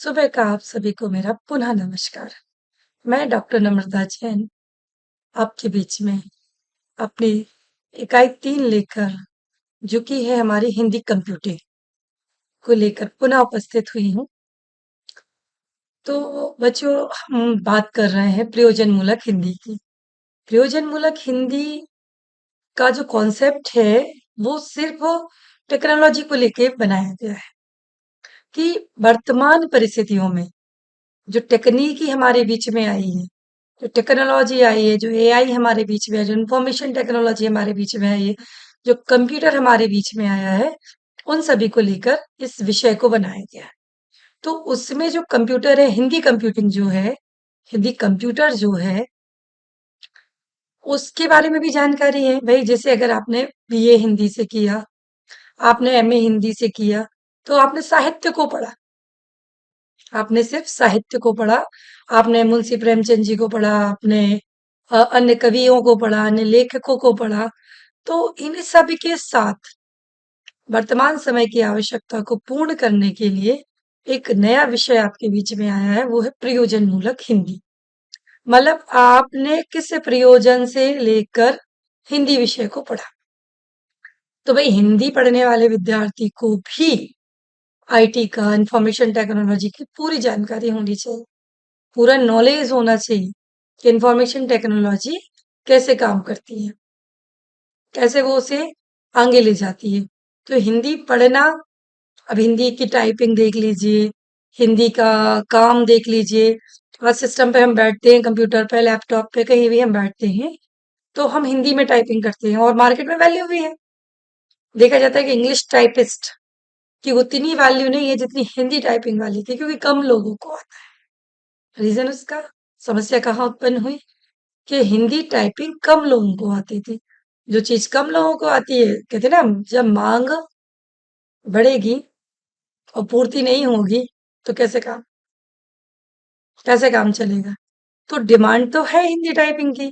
सुबह का आप सभी को मेरा पुनः नमस्कार। मैं डॉक्टर नम्रता जैन आपके बीच में अपनी इकाई 3 लेकर जो कि है हमारी हिंदी कंप्यूटिंग को लेकर पुनः उपस्थित हुई हूँ। तो बच्चों, हम बात कर रहे हैं प्रयोजनमूलक हिंदी की। प्रयोजनमूलक हिंदी का जो कॉन्सेप्ट है वो सिर्फ टेक्नोलॉजी को लेके बनाया गया है कि वर्तमान परिस्थितियों में जो तकनीकी हमारे बीच में आई है, जो टेक्नोलॉजी आई है, जो एआई हमारे बीच में है, जो इंफॉर्मेशन टेक्नोलॉजी हमारे बीच में आई है, जो कंप्यूटर हमारे बीच में आया है, उन सभी को लेकर इस विषय को बनाया गया है। तो उसमें जो कंप्यूटर है, हिंदी कंप्यूटिंग जो है, हिंदी कंप्यूटर जो है, उसके बारे में भी जानकारी है। भाई जैसे अगर आपने बीए हिंदी से किया, आपने एमए हिंदी से किया, तो आपने साहित्य को पढ़ा। आपने सिर्फ साहित्य को पढ़ा, आपने मुंशी प्रेमचंद जी को पढ़ा, आपने अन्य कवियों को पढ़ा, अन्य लेखकों को पढ़ा। तो इन सब के साथ वर्तमान समय की आवश्यकता को पूर्ण करने के लिए एक नया विषय आपके बीच में आया है, वो है प्रयोजनमूलक हिंदी। मतलब आपने किस प्रयोजन से लेकर हिंदी विषय को पढ़ा। तो भाई हिंदी पढ़ने वाले विद्यार्थी को भी आईटी का, इंफॉर्मेशन टेक्नोलॉजी की पूरी जानकारी होनी चाहिए, पूरा नॉलेज होना चाहिए कि इंफॉर्मेशन टेक्नोलॉजी कैसे काम करती है, कैसे वो उसे आगे ले जाती है। तो हिंदी पढ़ना, अब हिंदी की टाइपिंग देख लीजिए, हिंदी का काम देख लीजिए। आज सिस्टम पे हम बैठते हैं, कंप्यूटर पे, लैपटॉप पे, कहीं भी हम बैठते हैं तो हम हिंदी में टाइपिंग करते हैं और मार्केट में वैल्यू भी है। देखा जाता है कि इंग्लिश टाइपिस्ट की उतनी वैल्यू नहीं है जितनी हिंदी टाइपिंग वाली की, क्योंकि कम लोगों को आता है। रीजन उसका, समस्या कहाँ उत्पन्न हुई कि हिंदी टाइपिंग कम लोगों को आती थी। जो चीज कम लोगों को आती है, कहते हैं ना, जब मांग बढ़ेगी और पूर्ति नहीं होगी तो कैसे काम चलेगा। तो डिमांड तो है हिंदी टाइपिंग की,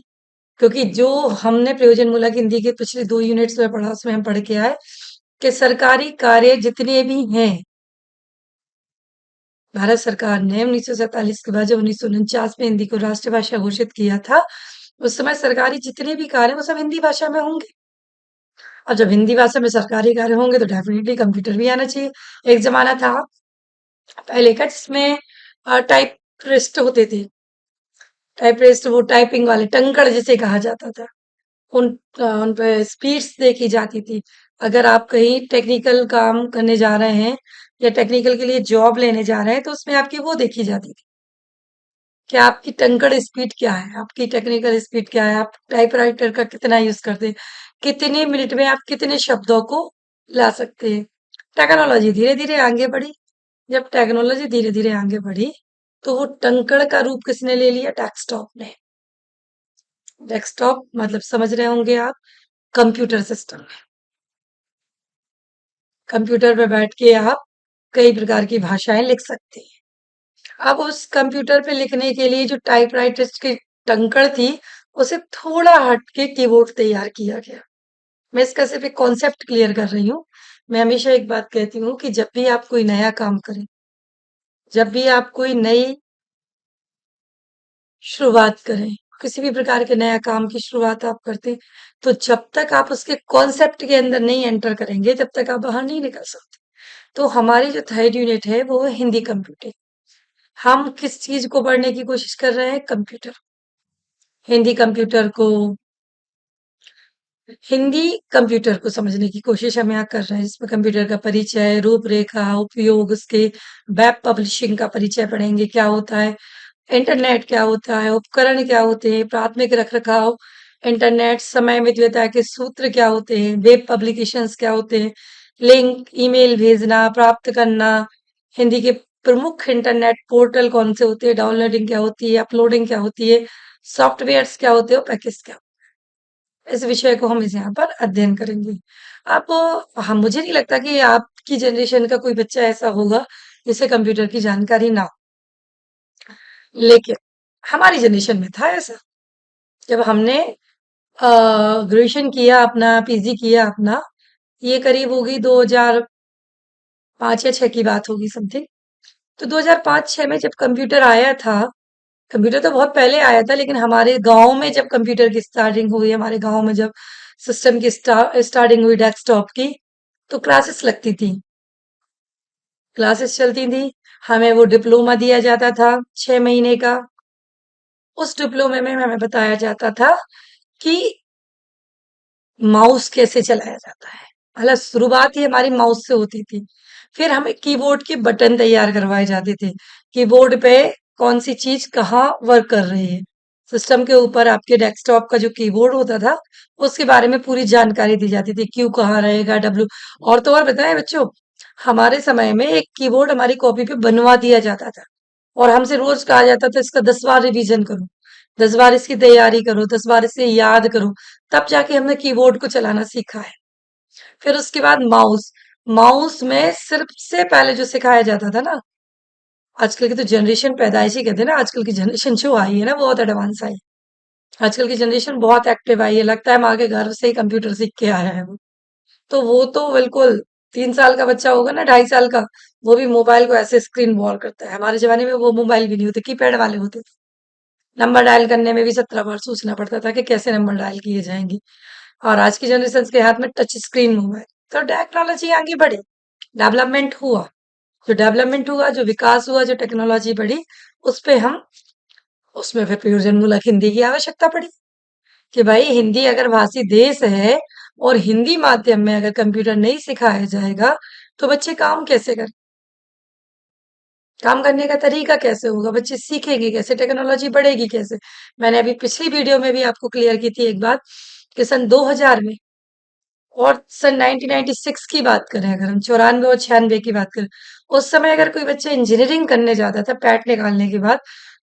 क्योंकि जो हमने प्रयोजनमूलक हिंदी के पिछले 2 यूनिट्स में पढ़ा, उसमें हम पढ़ के आए कि सरकारी कार्य जितने भी हैं, भारत सरकार ने 1947 के बाद जब 1949 में हिंदी को राष्ट्रभाषा घोषित किया था, उस समय सरकारी जितने भी कार्य वो सब हिंदी भाषा में होंगे। और जब हिंदी भाषा में सरकारी कार्य होंगे तो डेफिनेटली कंप्यूटर भी आना चाहिए। एक जमाना था पहले का जिसमें टाइपिस्ट होते थे, टाइपिस्ट, वो टाइपिंग वाले टंकड़ जिसे कहा जाता था। उन उन पे स्पीड्स देखी जाती थी। अगर आप कहीं टेक्निकल काम करने जा रहे हैं या टेक्निकल के लिए जॉब लेने जा रहे हैं तो उसमें आपकी वो देखी जाती थी कि आपकी टंकड़ स्पीड क्या है, आपकी टेक्निकल स्पीड क्या है, आप टाइपराइटर का कितना यूज करते हैं, कितने मिनट में आप कितने शब्दों को ला सकते हैं। टेक्नोलॉजी धीरे धीरे आगे बढ़ी। जब टेक्नोलॉजी धीरे धीरे आगे बढ़ी तो वो टंकड़ का रूप किसने ले लिया? डेस्कटॉप ने। डेस्कटॉप मतलब समझ रहे होंगे आप, कंप्यूटर सिस्टम। कंप्यूटर पे बैठ के आप कई प्रकार की भाषाएं लिख सकते हैं। अब उस कंप्यूटर पे लिखने के लिए जो टाइपराइटर्स की टंकड़ थी, उसे थोड़ा हट के कीबोर्ड तैयार किया गया। मैं इसका सिर्फ एक कॉन्सेप्ट क्लियर कर रही हूँ। मैं हमेशा एक बात कहती हूँ कि जब भी आप कोई नया काम करें, जब भी आप कोई नई शुरुआत करें, किसी भी प्रकार के नया काम की शुरुआत आप करते हैं, तो जब तक आप उसके कॉन्सेप्ट के अंदर नहीं एंटर करेंगे, तब तक आप बाहर नहीं निकल सकते। तो हमारी जो थर्ड यूनिट है वो है हिंदी कंप्यूटिंग। हम किस चीज को पढ़ने की कोशिश कर रहे हैं? कंप्यूटर। हिंदी कंप्यूटर को, हिंदी कंप्यूटर को समझने की कोशिश हम यहाँ कर रहे हैं, जिसमें कंप्यूटर का परिचय, रूपरेखा, उपयोग, उसके वेब पब्लिशिंग का परिचय पढ़ेंगे, क्या होता है, इंटरनेट क्या होता है, उपकरण क्या होते हैं, प्राथमिक रखरखाव, इंटरनेट, समय मितव्यता के सूत्र क्या होते हैं, वेब पब्लिकेशंस क्या होते हैं, लिंक, ईमेल भेजना, प्राप्त करना, हिंदी के प्रमुख इंटरनेट पोर्टल कौन से होते हैं, डाउनलोडिंग क्या होती है, अपलोडिंग क्या होती है, सॉफ्टवेयर्स क्या होते हैं और पैकेज क्या, इस विषय को हम इस यहाँ पर अध्ययन करेंगे। आप, हम, मुझे नहीं लगता कि आपकी जनरेशन का कोई बच्चा ऐसा होगा जिसे कंप्यूटर की जानकारी ना हो, लेकिन हमारी जनरेशन में था ऐसा। जब हमने ग्रेजुएशन किया अपना, पीजी किया अपना, ये करीब होगी 2005 या 6 की बात होगी समथिंग। तो 2005-6 में जब कंप्यूटर आया था, कंप्यूटर तो बहुत पहले आया था, लेकिन हमारे गांव में जब कंप्यूटर की स्टार्टिंग हुई, हमारे गांव में जब सिस्टम की स्टार्टिंग हुई डेस्कटॉप की, तो क्लासेस लगती थी, क्लासेस चलती थी। हमें वो डिप्लोमा दिया जाता था 6 महीने का। उस डिप्लोमे में हमें बताया जाता था कि माउस कैसे चलाया जाता है। मतलब शुरुआत ही हमारी माउस से होती थी। फिर हमें कीबोर्ड के बटन तैयार करवाए जाते थे। कीबोर्ड पे कौन सी चीज कहाँ वर्क कर रही है। सिस्टम के ऊपर आपके डेस्कटॉप का जो कीबोर्ड होता था, उसके बारे में पूरी जानकारी दी जाती थी। क्यू कहाँ रहेगा, डब्ल्यू। और तो और बताएं बच्चों, हमारे समय में एक कीबोर्ड हमारी कॉपी पे बनवा दिया जाता था, और हमसे रोज कहा जाता था इसका 10 बार रिवीजन करो, 10 बार इसकी तैयारी करो, 10 बार इसे याद करो। तब जाके हमने कीबोर्ड को चलाना सीखा है। फिर उसके बाद माउस। माउस में सिर्फ से पहले जो सिखाया जाता था ना, आजकल की तो जनरेशन पैदाइशी कहते हैं ना, आजकल की जनरेशन जो आई है ना, बहुत एडवांस आई है। आजकल की जनरेशन बहुत एक्टिव आई है, लगता है माँ के घर से ही कंप्यूटर सीख के आया है वो। तो वो तो बिल्कुल 3 साल का बच्चा होगा ना, 2.5 साल का, वो भी मोबाइल को ऐसे स्क्रीन बॉल करता है। हमारे जमाने में वो मोबाइल भी नहीं होते, कीपैड वाले होते थे। नंबर डायल करने में भी 17 बार सोचना पड़ता था कि कैसे नंबर डायल किए जाएंगे। और आज की जनरेशन के हाथ में टच स्क्रीन मोबाइल। तो टेक्नोलॉजी आगे बढ़ी, डेवलपमेंट हुआ। जो डेवलपमेंट हुआ, जो विकास हुआ, जो टेक्नोलॉजी बढ़ी, उस पे हम उसमें फिर प्रयोजनमूलक हिंदी की आवश्यकता पड़ी कि भाई हिंदी अगर भाषी देश है, और हिंदी माध्यम में अगर कंप्यूटर नहीं सिखाया जाएगा, तो बच्चे काम कैसे करें, काम करने का तरीका कैसे होगा, बच्चे सीखेंगे कैसे, टेक्नोलॉजी बढ़ेगी कैसे। मैंने अभी पिछली वीडियो में भी आपको क्लियर की थी एक बात, कि सन 2000 में और सन 1996 की बात करें, अगर हम 94 और 96 की बात करें, उस समय अगर कोई बच्चा इंजीनियरिंग करने जाता था पैट निकालने के बाद,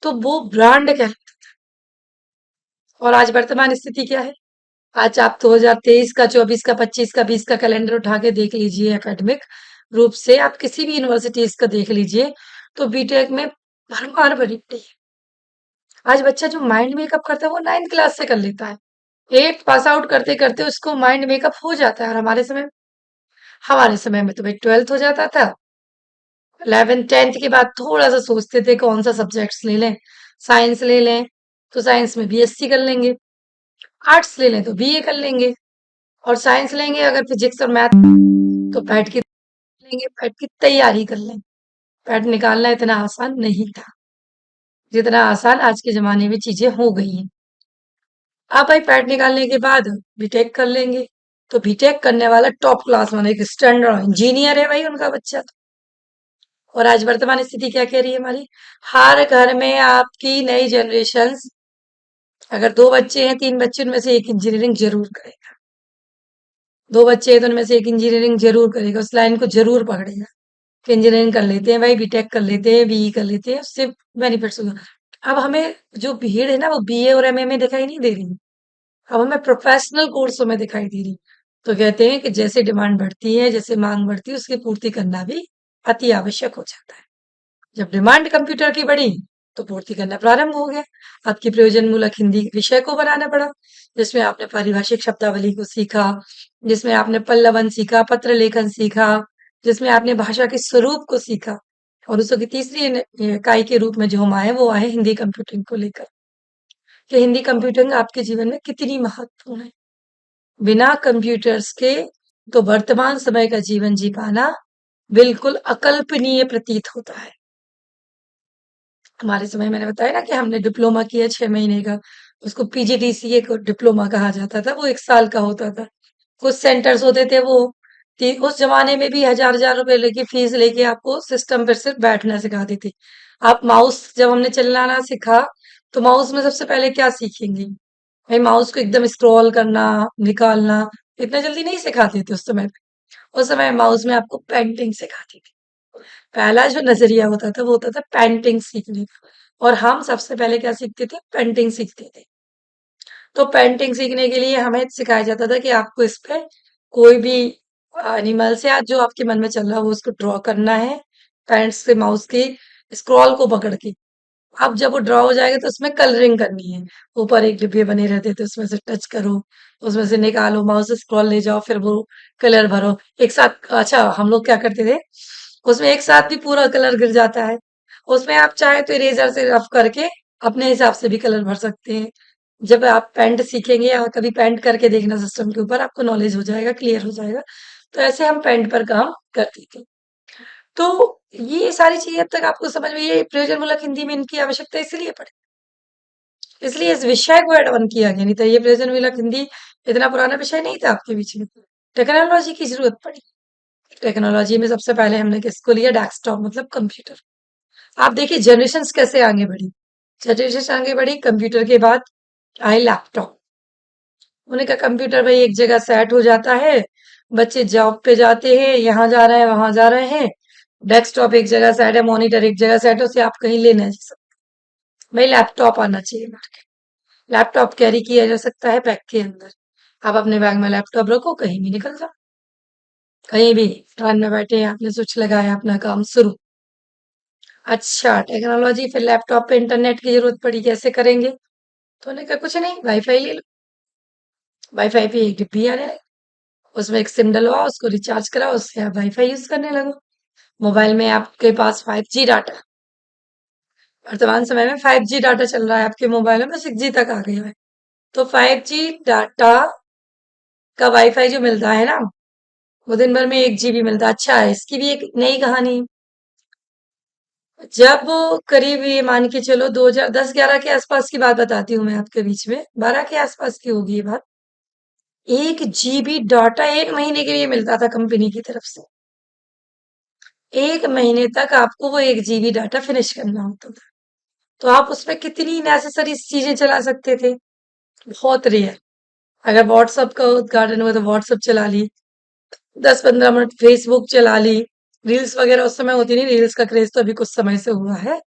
तो वो ब्रांड कहलाता था। और आज वर्तमान स्थिति क्या है? आज आप 2023 का, 24 का, 25 का, 20 का कैलेंडर उठा के देख लीजिए, एकेडमिक रूप से आप किसी भी यूनिवर्सिटीज का देख लीजिए, तो बीटेक में भरमार भरी पड़ी है। आज बच्चा जो माइंड मेकअप करता है वो 9th क्लास से कर लेता है। 8th पास आउट करते करते उसको माइंड मेकअप हो जाता है। और हमारे समय में तो भाई 12th हो जाता था। 11th 10th के बाद थोड़ा सा सोचते थे कौन सा सब्जेक्ट्स ले लें। साइंस ले लें तो साइंस में बीएससी कर लेंगे, आर्ट्स ले लें तो बीए कर लेंगे, और साइंस लेंगे अगर फिजिक्स और मैथ, तो पैट की लेंगे, पैट की तैयारी कर लेंगे। पैट निकालना इतना आसान नहीं था जितना आसान आज के जमाने में चीजें हो गई हैं। आप भाई पैट निकालने के बाद बीटेक कर लेंगे, तो बीटेक करने वाला टॉप क्लास माने एक स्टैंडर्ड इंजीनियर है भाई उनका बच्चा तो। और आज वर्तमान स्थिति क्या कह रही है हमारी? हर घर में आपकी नई जनरेशन, अगर 2 बच्चे हैं, 3 बच्चे, उनमें से एक इंजीनियरिंग जरूर करेगा। 2 बच्चे हैं तो उनमें से एक इंजीनियरिंग जरूर करेगा, उस लाइन को जरूर पकड़ेगा कि इंजीनियरिंग कर लेते हैं भाई, बीटेक कर लेते हैं, बीई कर लेते हैं, उससे बेनिफिट्स होगा। अब हमें जो भीड़ है ना, वो बीए और एमए में दिखाई नहीं दे रही, अब हमें प्रोफेशनल कोर्सों में दिखाई दे रही। तो कहते हैं कि जैसे डिमांड बढ़ती है, जैसे मांग बढ़ती है, उसकी पूर्ति करना भी अति आवश्यक हो जाता है। जब डिमांड कंप्यूटर की बढ़ी, तो पूर्ति करना प्रारंभ हो गया। आपकी प्रयोजनमूलक हिंदी विषय को बनाना पड़ा, जिसमें आपने पारिभाषिक शब्दावली को सीखा, जिसमें आपने पल्लवन सीखा, पत्र लेखन सीखा, जिसमें आपने भाषा के स्वरूप को सीखा। और उसकी तीसरी इकाई के रूप में जो हम आए, वो आए हिंदी कंप्यूटिंग को लेकर, कि हिंदी कंप्यूटिंग आपके जीवन में कितनी महत्वपूर्ण है। बिना कंप्यूटर्स के तो वर्तमान समय का जीवन जी पाना बिल्कुल अकल्पनीय प्रतीत होता है। हमारे समय मैंने बताया ना कि हमने डिप्लोमा किया 6 महीने का, उसको पीजीडीसीए को डिप्लोमा कहा जाता था, वो 1 साल का होता था। कुछ सेंटर्स होते थे वो उस जमाने में भी हजार हजार रुपए लेके फीस लेके आपको सिस्टम पर सिर्फ बैठना सिखाती थी। आप माउस जब हमने चलाना सीखा, तो माउस में सबसे पहले क्या सीखेंगे भाई? माउस को एकदम स्क्रॉल करना, निकालना इतना जल्दी नहीं सिखाते थे उस समय पे। उस समय माउस में आपको पेंटिंग सिखाती थी। पहला जो नजरिया होता था वो होता था पेंटिंग सीखने का, और हम सबसे पहले क्या सीखते थे? पेंटिंग सीखते थे। तो पेंटिंग सीखने के लिए हमें सिखाया जाता था कि आपको इस पे कोई भी एनिमल्स या जो आपके मन में चल रहा है वो उसको ड्रॉ करना है, पेन से माउस की स्क्रॉल को पकड़ के। अब जब वो ड्रॉ हो जाएगा तो उसमें कलरिंग करनी है। ऊपर एक डिब्बे बने रहते थे, उसमें से टच करो, उसमें से निकालो, माउस से स्क्रॉल ले जाओ, फिर वो कलर भरो एक साथ। अच्छा, हम लोग क्या करते थे, उसमें एक साथ भी पूरा कलर गिर जाता है, उसमें आप चाहे तो इरेजर से रफ करके अपने हिसाब से भी कलर भर सकते हैं। जब आप पेंट सीखेंगे या कभी पेंट करके देखना सिस्टम के ऊपर, आपको नॉलेज हो जाएगा, क्लियर हो जाएगा। तो ऐसे हम पेंट पर काम करते थे। तो ये सारी चीजें अब तक आपको समझ में, ये प्रयोजनमूलक हिंदी में इनकी आवश्यकता इसलिए पड़ी, इसलिए इस विषय को ऐड ऑन किया गया, नहीं तो ये प्रयोजनमूलक हिंदी इतना पुराना विषय नहीं था आपके बीच में। टेक्नोलॉजी की जरूरत पड़ी। टेक्नोलॉजी में सबसे पहले हमने किसको लिया? डेस्कटॉप, मतलब कंप्यूटर। आप देखिए जनरेशन कैसे आगे बढ़ी। जनरेशन आगे बढ़ी, कंप्यूटर के बाद आए लैपटॉप। उन्हें का कंप्यूटर भाई एक जगह सेट हो जाता है, बच्चे जॉब पे जाते हैं, यहाँ जा रहे हैं वहां जा रहे हैं, डेस्कटॉप एक जगह सेट है, मॉनिटर एक जगह सेट है, उसे आप कहीं ले नहीं सकते। भाई लैपटॉप आना चाहिए मार्केट। लैपटॉप कैरी किया जा सकता है बैग के अंदर। आप अपने बैग में लैपटॉप रखो, कहीं भी निकल जाओ, कहीं भी ट्रेन में बैठे आपने स्विच लगाया, अपना काम शुरू। अच्छा, टेक्नोलॉजी, फिर लैपटॉप पे इंटरनेट की जरूरत पड़ी, कैसे करेंगे? तो उन्होंने कहा कुछ नहीं, वाईफाई ले लो। वाईफाई पे एक डिब्बी आने लगी, उसमें एक सिम डलवाओ, उसको रिचार्ज कराओ, उससे आप वाईफाई यूज करने लगो। मोबाइल में आपके पास 5G डाटा, वर्तमान समय में 5G डाटा चल रहा है आपके मोबाइल में, 6G तक आ गया है। तो 5G डाटा का वाईफाई जो मिलता है ना, वो दिन भर में 1 GB मिलता है। अच्छा है, इसकी भी एक नई कहानी। जब करीब ये मान के चलो 2010-11 के आसपास की बात बताती हूँ मैं आपके बीच में, 12 के आसपास की होगी ये बात। 1 GB डाटा 1 महीने के लिए मिलता था कंपनी की तरफ से। 1 महीने तक आपको वो 1 GB डाटा फिनिश करना होता था। तो आप उसमें कितनी नेसेसरी चीजें चला सकते थे, बहुत रेयर। अगर व्हाट्सएप का उद्घाटन हुआ तो व्हाट्सएप चला ली, 10-15 मिनट फेसबुक चला ली। रील्स वगैरह उस समय होती नहीं, रील्स का क्रेज तो अभी कुछ समय से हुआ है।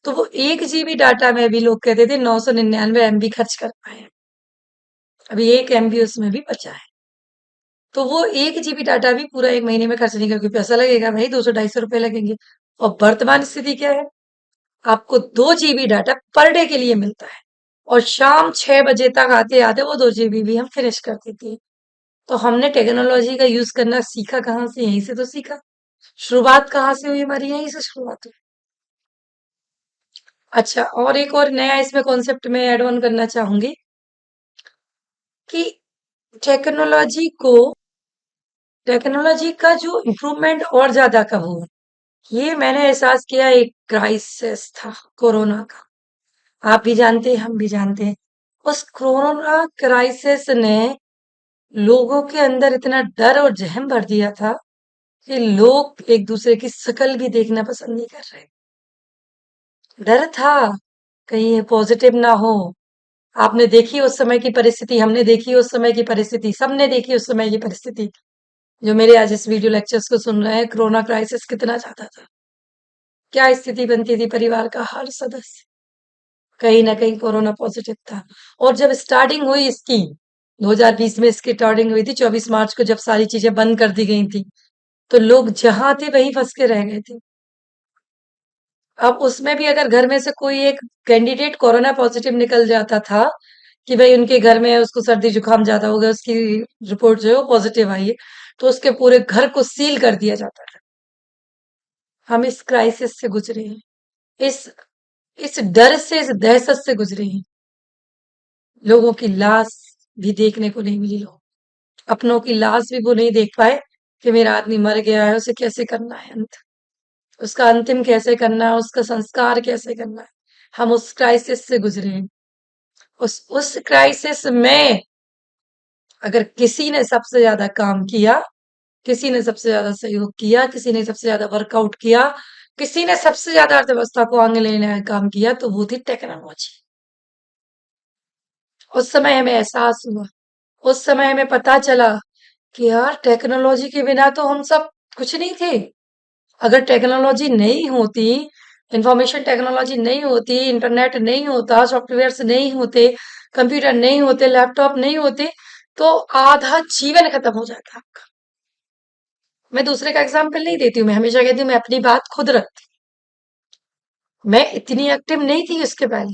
तो वो 1 GB डाटा में भी लोग कहते थे 999 MB खर्च कर पाए। अभी 1 MB उसमें भी बचा है। तो वो 1 GB डाटा भी पूरा 1 महीने में खर्च नहीं कर, क्योंकि पैसा लगेगा भाई, 200-250 रुपए लगेंगे। और वर्तमान स्थिति क्या है? आपको 2 GB डाटा पर डे के लिए मिलता है, और शाम 6 बजे तक आते आते वो 2 GB भी हम फिनिश कर देते हैं। तो हमने टेक्नोलॉजी का यूज करना सीखा कहाँ से? यहीं से तो सीखा। शुरुआत कहाँ से हुई हमारी? यहीं से शुरुआत हुई। अच्छा, और एक और नया इसमें कॉन्सेप्ट में ऐड ऑन करना चाहूंगी कि टेक्नोलॉजी को, टेक्नोलॉजी का जो इम्प्रूवमेंट और ज्यादा कब हुआ, ये मैंने एहसास किया, एक क्राइसिस था कोरोना का। आप भी जानते हैं, हम भी जानते हैं। उस कोरोना क्राइसिस ने लोगों के अंदर इतना डर और जहम भर दिया था कि लोग एक दूसरे की शक्ल भी देखना पसंद नहीं कर रहे। डर था कहीं ये पॉजिटिव ना हो। आपने देखी उस समय की परिस्थिति, हमने देखी उस समय की परिस्थिति, सबने देखी उस समय की परिस्थिति। जो मेरे आज इस वीडियो लेक्चर्स को सुन रहे हैं, कोरोना क्राइसिस कितना ज्यादा था, क्या स्थिति बनती थी परिवार का हर सदस्य, कहीं ना कहीं कोरोना पॉजिटिव था। और जब स्टार्टिंग हुई इसकी, 2020 में इसकी स्टार्टिंग हुई थी, 24 मार्च को जब सारी चीजें बंद कर दी गई थी, तो लोग जहां थे वहीं फंस के रह गए थे। अब उसमें भी अगर घर में से कोई एक कैंडिडेट कोरोना पॉजिटिव निकल जाता था, कि भाई उनके घर में उसको सर्दी जुकाम ज्यादा हो गया, उसकी रिपोर्ट जो है वो पॉजिटिव आई है, तो उसके पूरे घर को सील कर दिया जाता था। हम इस क्राइसिस से गुजरे हैं, इस इस डर से, इस दहशत से गुजरे हैं। लोगों की लाश भी देखने को नहीं मिली, लोग अपनों की लाश भी वो नहीं देख पाए कि मेरा आदमी मर गया है, उसे कैसे करना है अंत, उसका अंतिम कैसे करना है, उसका संस्कार कैसे करना है। हम उस क्राइसिस से गुजरे हैं। उस क्राइसिस में अगर किसी ने सबसे ज्यादा काम किया, किसी ने सबसे ज्यादा सहयोग किया, किसी ने सबसे ज्यादा वर्कआउट किया, किसी ने सबसे ज्यादा अर्थव्यवस्था को आगे लेने का काम किया, तो वो थी टेक्नोलॉजी। उस समय हमें एहसास हुआ, उस समय हमें पता चला कि यार टेक्नोलॉजी के बिना तो हम सब कुछ नहीं थे। अगर टेक्नोलॉजी नहीं होती, इंफॉर्मेशन टेक्नोलॉजी नहीं होती, इंटरनेट नहीं होता, सॉफ्टवेयर्स नहीं होते, कंप्यूटर नहीं होते, लैपटॉप नहीं होते, तो आधा जीवन खत्म हो जाता आपका। मैं दूसरे का एग्जाम्पल नहीं देती हूँ, मैं हमेशा कहती हूँ मैं अपनी बात खुद रखती हूँ। मैं इतनी एक्टिव नहीं थी उसके पहले।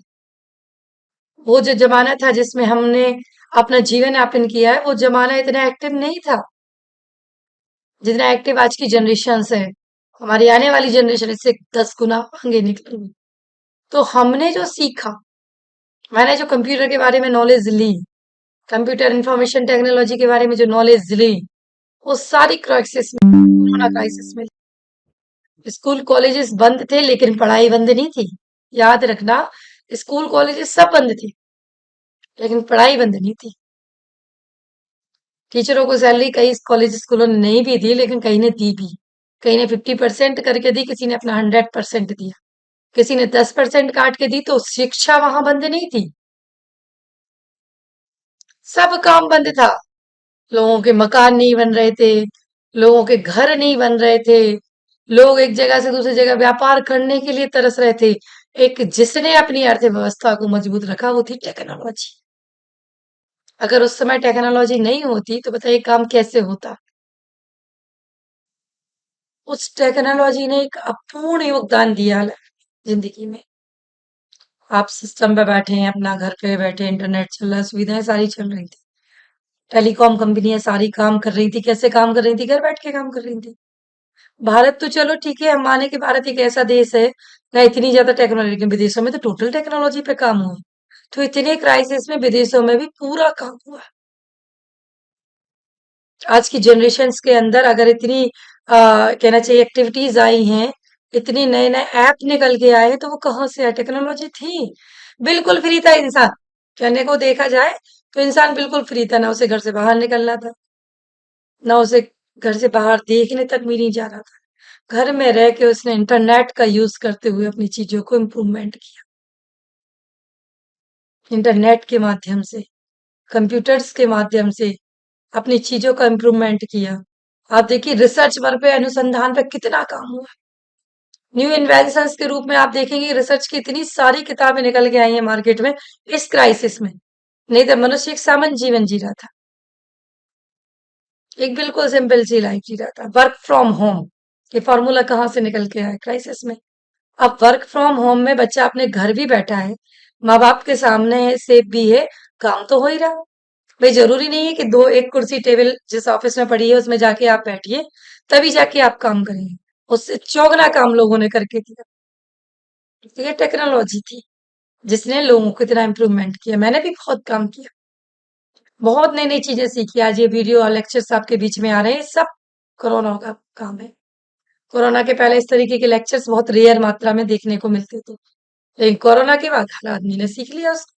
वो जो जमाना था जिसमें हमने अपना जीवन यापन किया है, वो जमाना इतना एक्टिव नहीं था जितना एक्टिव आज की जनरेशन है। हमारी आने वाली जनरेशन इससे 10 गुना आगे निकलेगी। तो हमने जो सीखा, मैंने जो कंप्यूटर के बारे में नॉलेज ली, कंप्यूटर इंफॉर्मेशन टेक्नोलॉजी के बारे में जो नॉलेज ली, वो सारी क्राइसिस में, कोरोना क्राइसिस में। स्कूल कॉलेजेस बंद थे लेकिन पढ़ाई बंद नहीं थी। याद रखना, स्कूल कॉलेजेस सब बंद थे लेकिन पढ़ाई बंद नहीं थी। टीचरों को सैलरी कई कॉलेज स्कूलों ने नहीं भी दी, लेकिन कहीं ने दी भी। कहीं ने 50% करके दी, किसी ने अपना 100% दिया, किसी ने 10% काट के दी। तो शिक्षा वहां बंद नहीं थी, सब काम बंद था। लोगों के मकान नहीं बन रहे थे, लोगों के घर नहीं बन रहे थे, लोग एक जगह से दूसरी जगह व्यापार करने के लिए तरस रहे थे। एक जिसने अपनी अर्थव्यवस्था को मजबूत रखा, वो थी टेक्नोलॉजी। अगर उस समय टेक्नोलॉजी नहीं होती तो बताइए काम कैसे होता। उस टेक्नोलॉजी ने एक अपूर्ण योगदान दिया है जिंदगी में। आप सिस्टम पे बैठे हैं, अपना घर पे बैठे, इंटरनेट चल रहा है, सुविधाएं सारी चल रही थी। टेलीकॉम कंपनियां सारी काम कर रही थी। कैसे काम कर रही थी? घर बैठ के काम कर रही थी। भारत तो चलो ठीक है, हम माने कि भारत एक ऐसा देश है ना, इतनी ज्यादा टेक्नोलॉजी, लेकिन विदेशों में तो टोटल टेक्नोलॉजी पे काम हुआ। तो इतने क्राइसिस में विदेशों में भी पूरा काम हुआ। आज की जनरेशन्स के अंदर अगर इतनी कहना चाहिए एक्टिविटीज आई हैं, इतनी नए नए ऐप निकल के आए हैं, तो वो कहाँ से है? टेक्नोलॉजी थी। बिल्कुल फ्री था इंसान। कहने को देखा जाए तो इंसान बिल्कुल फ्री था, ना उसे घर से बाहर निकलना था, ना उसे घर से बाहर देखने तक भी नहीं जा रहा था। घर में रह के उसने इंटरनेट का यूज करते हुए अपनी चीजों को इम्प्रूवमेंट किया। इंटरनेट के माध्यम से, कंप्यूटर्स के माध्यम से अपनी चीजों का इम्प्रूवमेंट किया। आप देखिए रिसर्च वर्क पे, अनुसंधान पे कितना काम हुआ। न्यू इन्वेंशंस के रूप में आप देखेंगे रिसर्च की इतनी सारी किताबें निकल के आई हैं मार्केट में इस क्राइसिस में। नहीं तो मनुष्य एक सामान्य जीवन जी रहा था, एक बिल्कुल सिंपल सी लाइफ जी रहा था। वर्क फ्रॉम होम, ये फॉर्मूला कहाँ से निकल के आया? क्राइसिस में। अब वर्क फ्रॉम होम में बच्चा अपने घर भी बैठा है, माँ बाप के सामने है, सेफ भी है, काम तो हो ही रहा। भाई जरूरी नहीं है कि दो एक कुर्सी टेबल जिस ऑफिस में पड़ी है उसमें जाके आप बैठिए तभी जाके आप काम करेंगे। उससे चौगुना काम लोगों ने करके दिया। तो ये टेक्नोलॉजी थी जिसने लोगों को इतना इम्प्रूवमेंट किया। मैंने भी बहुत काम किया, बहुत नई नई चीजें सीखी। आज ये वीडियो और लेक्चर्स आपके बीच में आ रहे हैं, सब कोरोना का काम है। कोरोना के पहले इस तरीके के लेक्चर्स बहुत रेयर मात्रा में देखने को मिलते थे, लेकिन कोरोना के बाद हर आदमी ने सीख लिया उसको।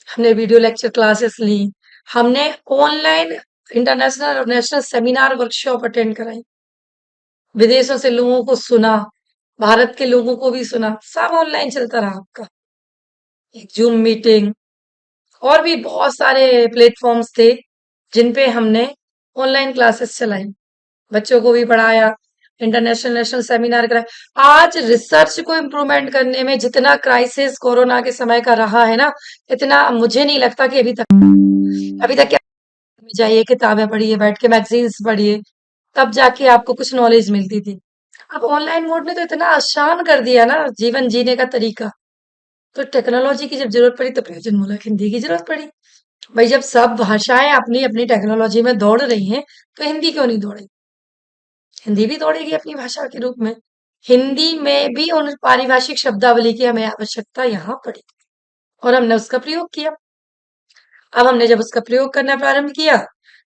हमने वीडियो लेक्चर क्लासेस ली, हमने ऑनलाइन इंटरनेशनल और नेशनल सेमिनार वर्कशॉप अटेंड कराई, विदेशों से लोगों को सुना, भारत के लोगों को भी सुना, सब ऑनलाइन चलता रहा आपका। एक जूम मीटिंग और भी बहुत सारे प्लेटफॉर्म्स थे जिन पे हमने ऑनलाइन क्लासेस चलाई, बच्चों को भी पढ़ाया, इंटरनेशनल नेशनल सेमिनार कराया। आज रिसर्च को इम्प्रूवमेंट करने में जितना क्राइसिस कोरोना के समय का रहा है ना, इतना मुझे नहीं लगता कि अभी तक क्या, जाइए किताबें पढ़िए, बैठ के मैगजीन्स पढ़िए, तब जाके आपको कुछ नॉलेज मिलती थी। अब ऑनलाइन मोड ने तो इतना आसान कर दिया ना जीवन जीने का तरीका। तो टेक्नोलॉजी की जब जरूरत पड़ी तो प्रयोजनमूलक हिंदी की जरूरत पड़ी। भाई जब सब भाषाएं अपनी अपनी टेक्नोलॉजी में दौड़ रही हैं, तो हिंदी क्यों नहीं दौड़ेगी? हिंदी भी दौड़ेगी अपनी भाषा के रूप में। हिंदी में भी उन पारिभाषिक शब्दावली की हमें आवश्यकता यहाँ पड़ी और हमने उसका प्रयोग किया। अब हमने जब उसका प्रयोग करना प्रारंभ किया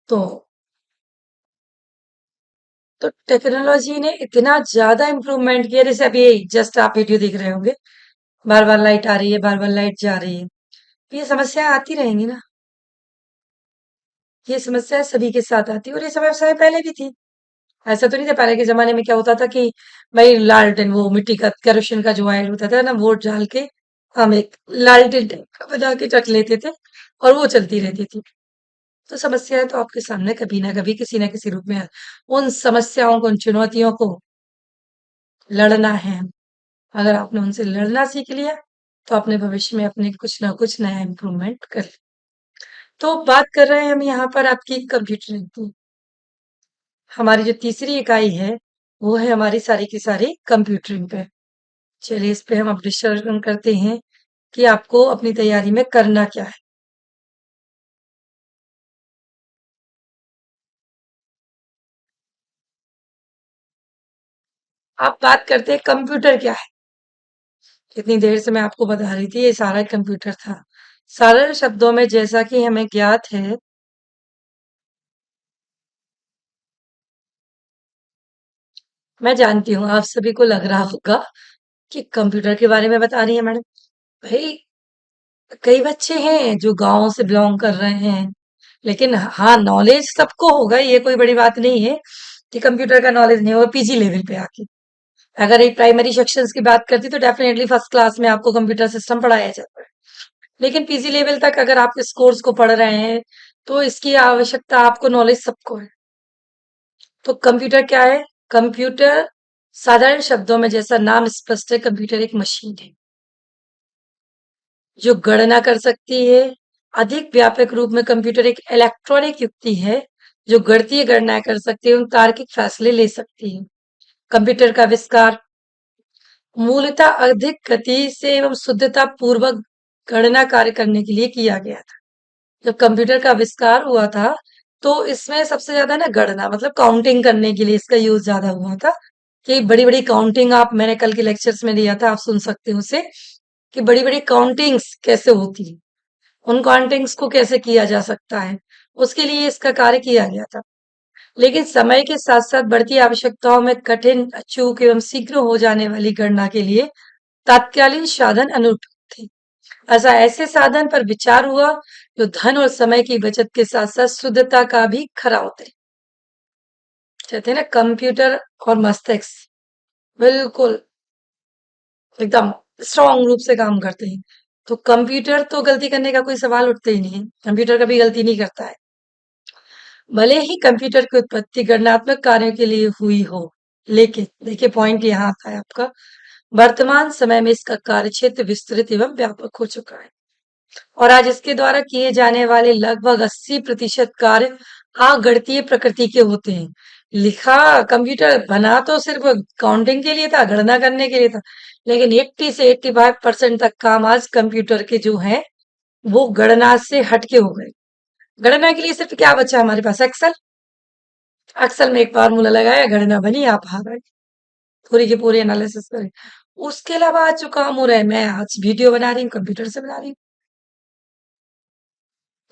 तो टेक्नोलॉजी ने इतना ज्यादा इम्प्रूवमेंट किया। जैसे अभी जस्ट आप वीडियो देख रहे होंगे, बार बार लाइट आ रही है, बार बार लाइट जा रही है, तो ये समस्या आती रहेंगी ना। ये समस्या सभी के साथ आती है और ये समस्या पहले भी थी। ऐसा तो नहीं था, पहले के जमाने में क्या होता था कि भाई लालटेन, वो मिट्टी का केरोसिन का जो ऑयल होता था ना, वो डाल के हम एक लालटेन टाइप का बना के रख लेते थे और वो चलती रहती थी। तो समस्याएं तो आपके सामने कभी ना कभी किसी ना किसी रूप में उन समस्याओं को, उन चुनौतियों को लड़ना है। अगर आपने उनसे लड़ना सीख लिया तो अपने भविष्य में अपने कुछ ना कुछ नया इम्प्रूवमेंट कर ले। तो बात कर रहे हैं हम यहाँ पर आपकी कंप्यूटरिंग की। हमारी जो तीसरी इकाई है वो है हमारी सारी की सारी कंप्यूटरिंग पे। चलिए इस पे हम अब डिस्कशन करते हैं कि आपको अपनी तैयारी में करना क्या है। आप बात करते हैं कंप्यूटर क्या है। इतनी देर से मैं आपको बता रही थी ये सारा कंप्यूटर था। सरल शब्दों में जैसा कि हमें ज्ञात है, मैं जानती हूँ आप सभी को लग रहा होगा कि कंप्यूटर के बारे में बता रही है मैडम। भाई, कई बच्चे हैं जो गांव से बिलोंग कर रहे हैं, लेकिन हाँ, नॉलेज सबको होगा, ये कोई बड़ी बात नहीं है कि कंप्यूटर का नॉलेज नहीं होगा पीजी लेवल पे आके। अगर एक प्राइमरी सेक्शंस की बात करती तो डेफिनेटली फर्स्ट क्लास में आपको कंप्यूटर सिस्टम पढ़ाया जाता है, लेकिन पीजी लेवल तक अगर आप इस कोर्स को पढ़ रहे हैं तो इसकी आवश्यकता आपको नॉलेज सबको है। तो कंप्यूटर क्या है? कंप्यूटर साधारण शब्दों में जैसा नाम स्पष्ट है, कंप्यूटर एक मशीन है जो गणना कर सकती है। अधिक व्यापक रूप में कंप्यूटर एक इलेक्ट्रॉनिक युक्ति है जो गणितीय गणना कर सकती है और तार्किक फैसले ले सकती है। कंप्यूटर का आविष्कार मूलतः अधिक गति से एवं शुद्धता पूर्वक गणना कार्य करने के लिए किया गया था। जब कंप्यूटर का आविष्कार हुआ था तो इसमें सबसे ज्यादा ना गणना मतलब काउंटिंग करने के लिए इसका यूज ज्यादा हुआ था कि बड़ी बड़ी काउंटिंग, आप मैंने कल के लेक्चर्स में दिया था, आप सुन सकते हो उसे, कि बड़ी बड़ी काउंटिंग्स कैसे होती है, उन काउंटिंग्स को कैसे किया जा सकता है, उसके लिए इसका कार्य किया गया था। लेकिन समय के साथ साथ बढ़ती आवश्यकताओं में कठिन, अचूक एवं शीघ्र हो जाने वाली गणना के लिए तात्कालीन साधन अनुपयुक्त थे। ऐसा ऐसे साधन पर विचार हुआ जो धन और समय की बचत के साथ साथ शुद्धता का भी खरा उतरे। कहते हैं ना, कंप्यूटर और मस्तिष्क बिल्कुल एकदम स्ट्रांग रूप से काम करते हैं। तो कंप्यूटर तो गलती करने का कोई सवाल उठता ही नहीं है, कंप्यूटर कभी गलती नहीं करता है। भले ही कंप्यूटर की उत्पत्ति गणनात्मक कार्यों के लिए हुई हो, लेकिन देखिए पॉइंट यहाँ आता है आपका, वर्तमान समय में इसका कार्यक्षेत्र विस्तृत एवं व्यापक हो चुका है और आज इसके द्वारा किए जाने वाले लगभग 80% कार्य अगणितीय प्रकृति के होते हैं। लिखा कंप्यूटर बना तो सिर्फ काउंटिंग के लिए था, गणना करने के लिए था, लेकिन 80 से 85% तक काम आज कंप्यूटर के जो है वो गणना से हटके हो गए। गणना के लिए सिर्फ क्या बचा हमारे पास? एक्सेल। एक्सेल में एक फार्मूला लगाया, गणना बनी, आप आ गए पूरी की पूरी एनालिसिस करें। उसके अलावा आज जो काम हो रहा है, मैं आज वीडियो बना रही हूँ, कंप्यूटर से बना रही हूँ।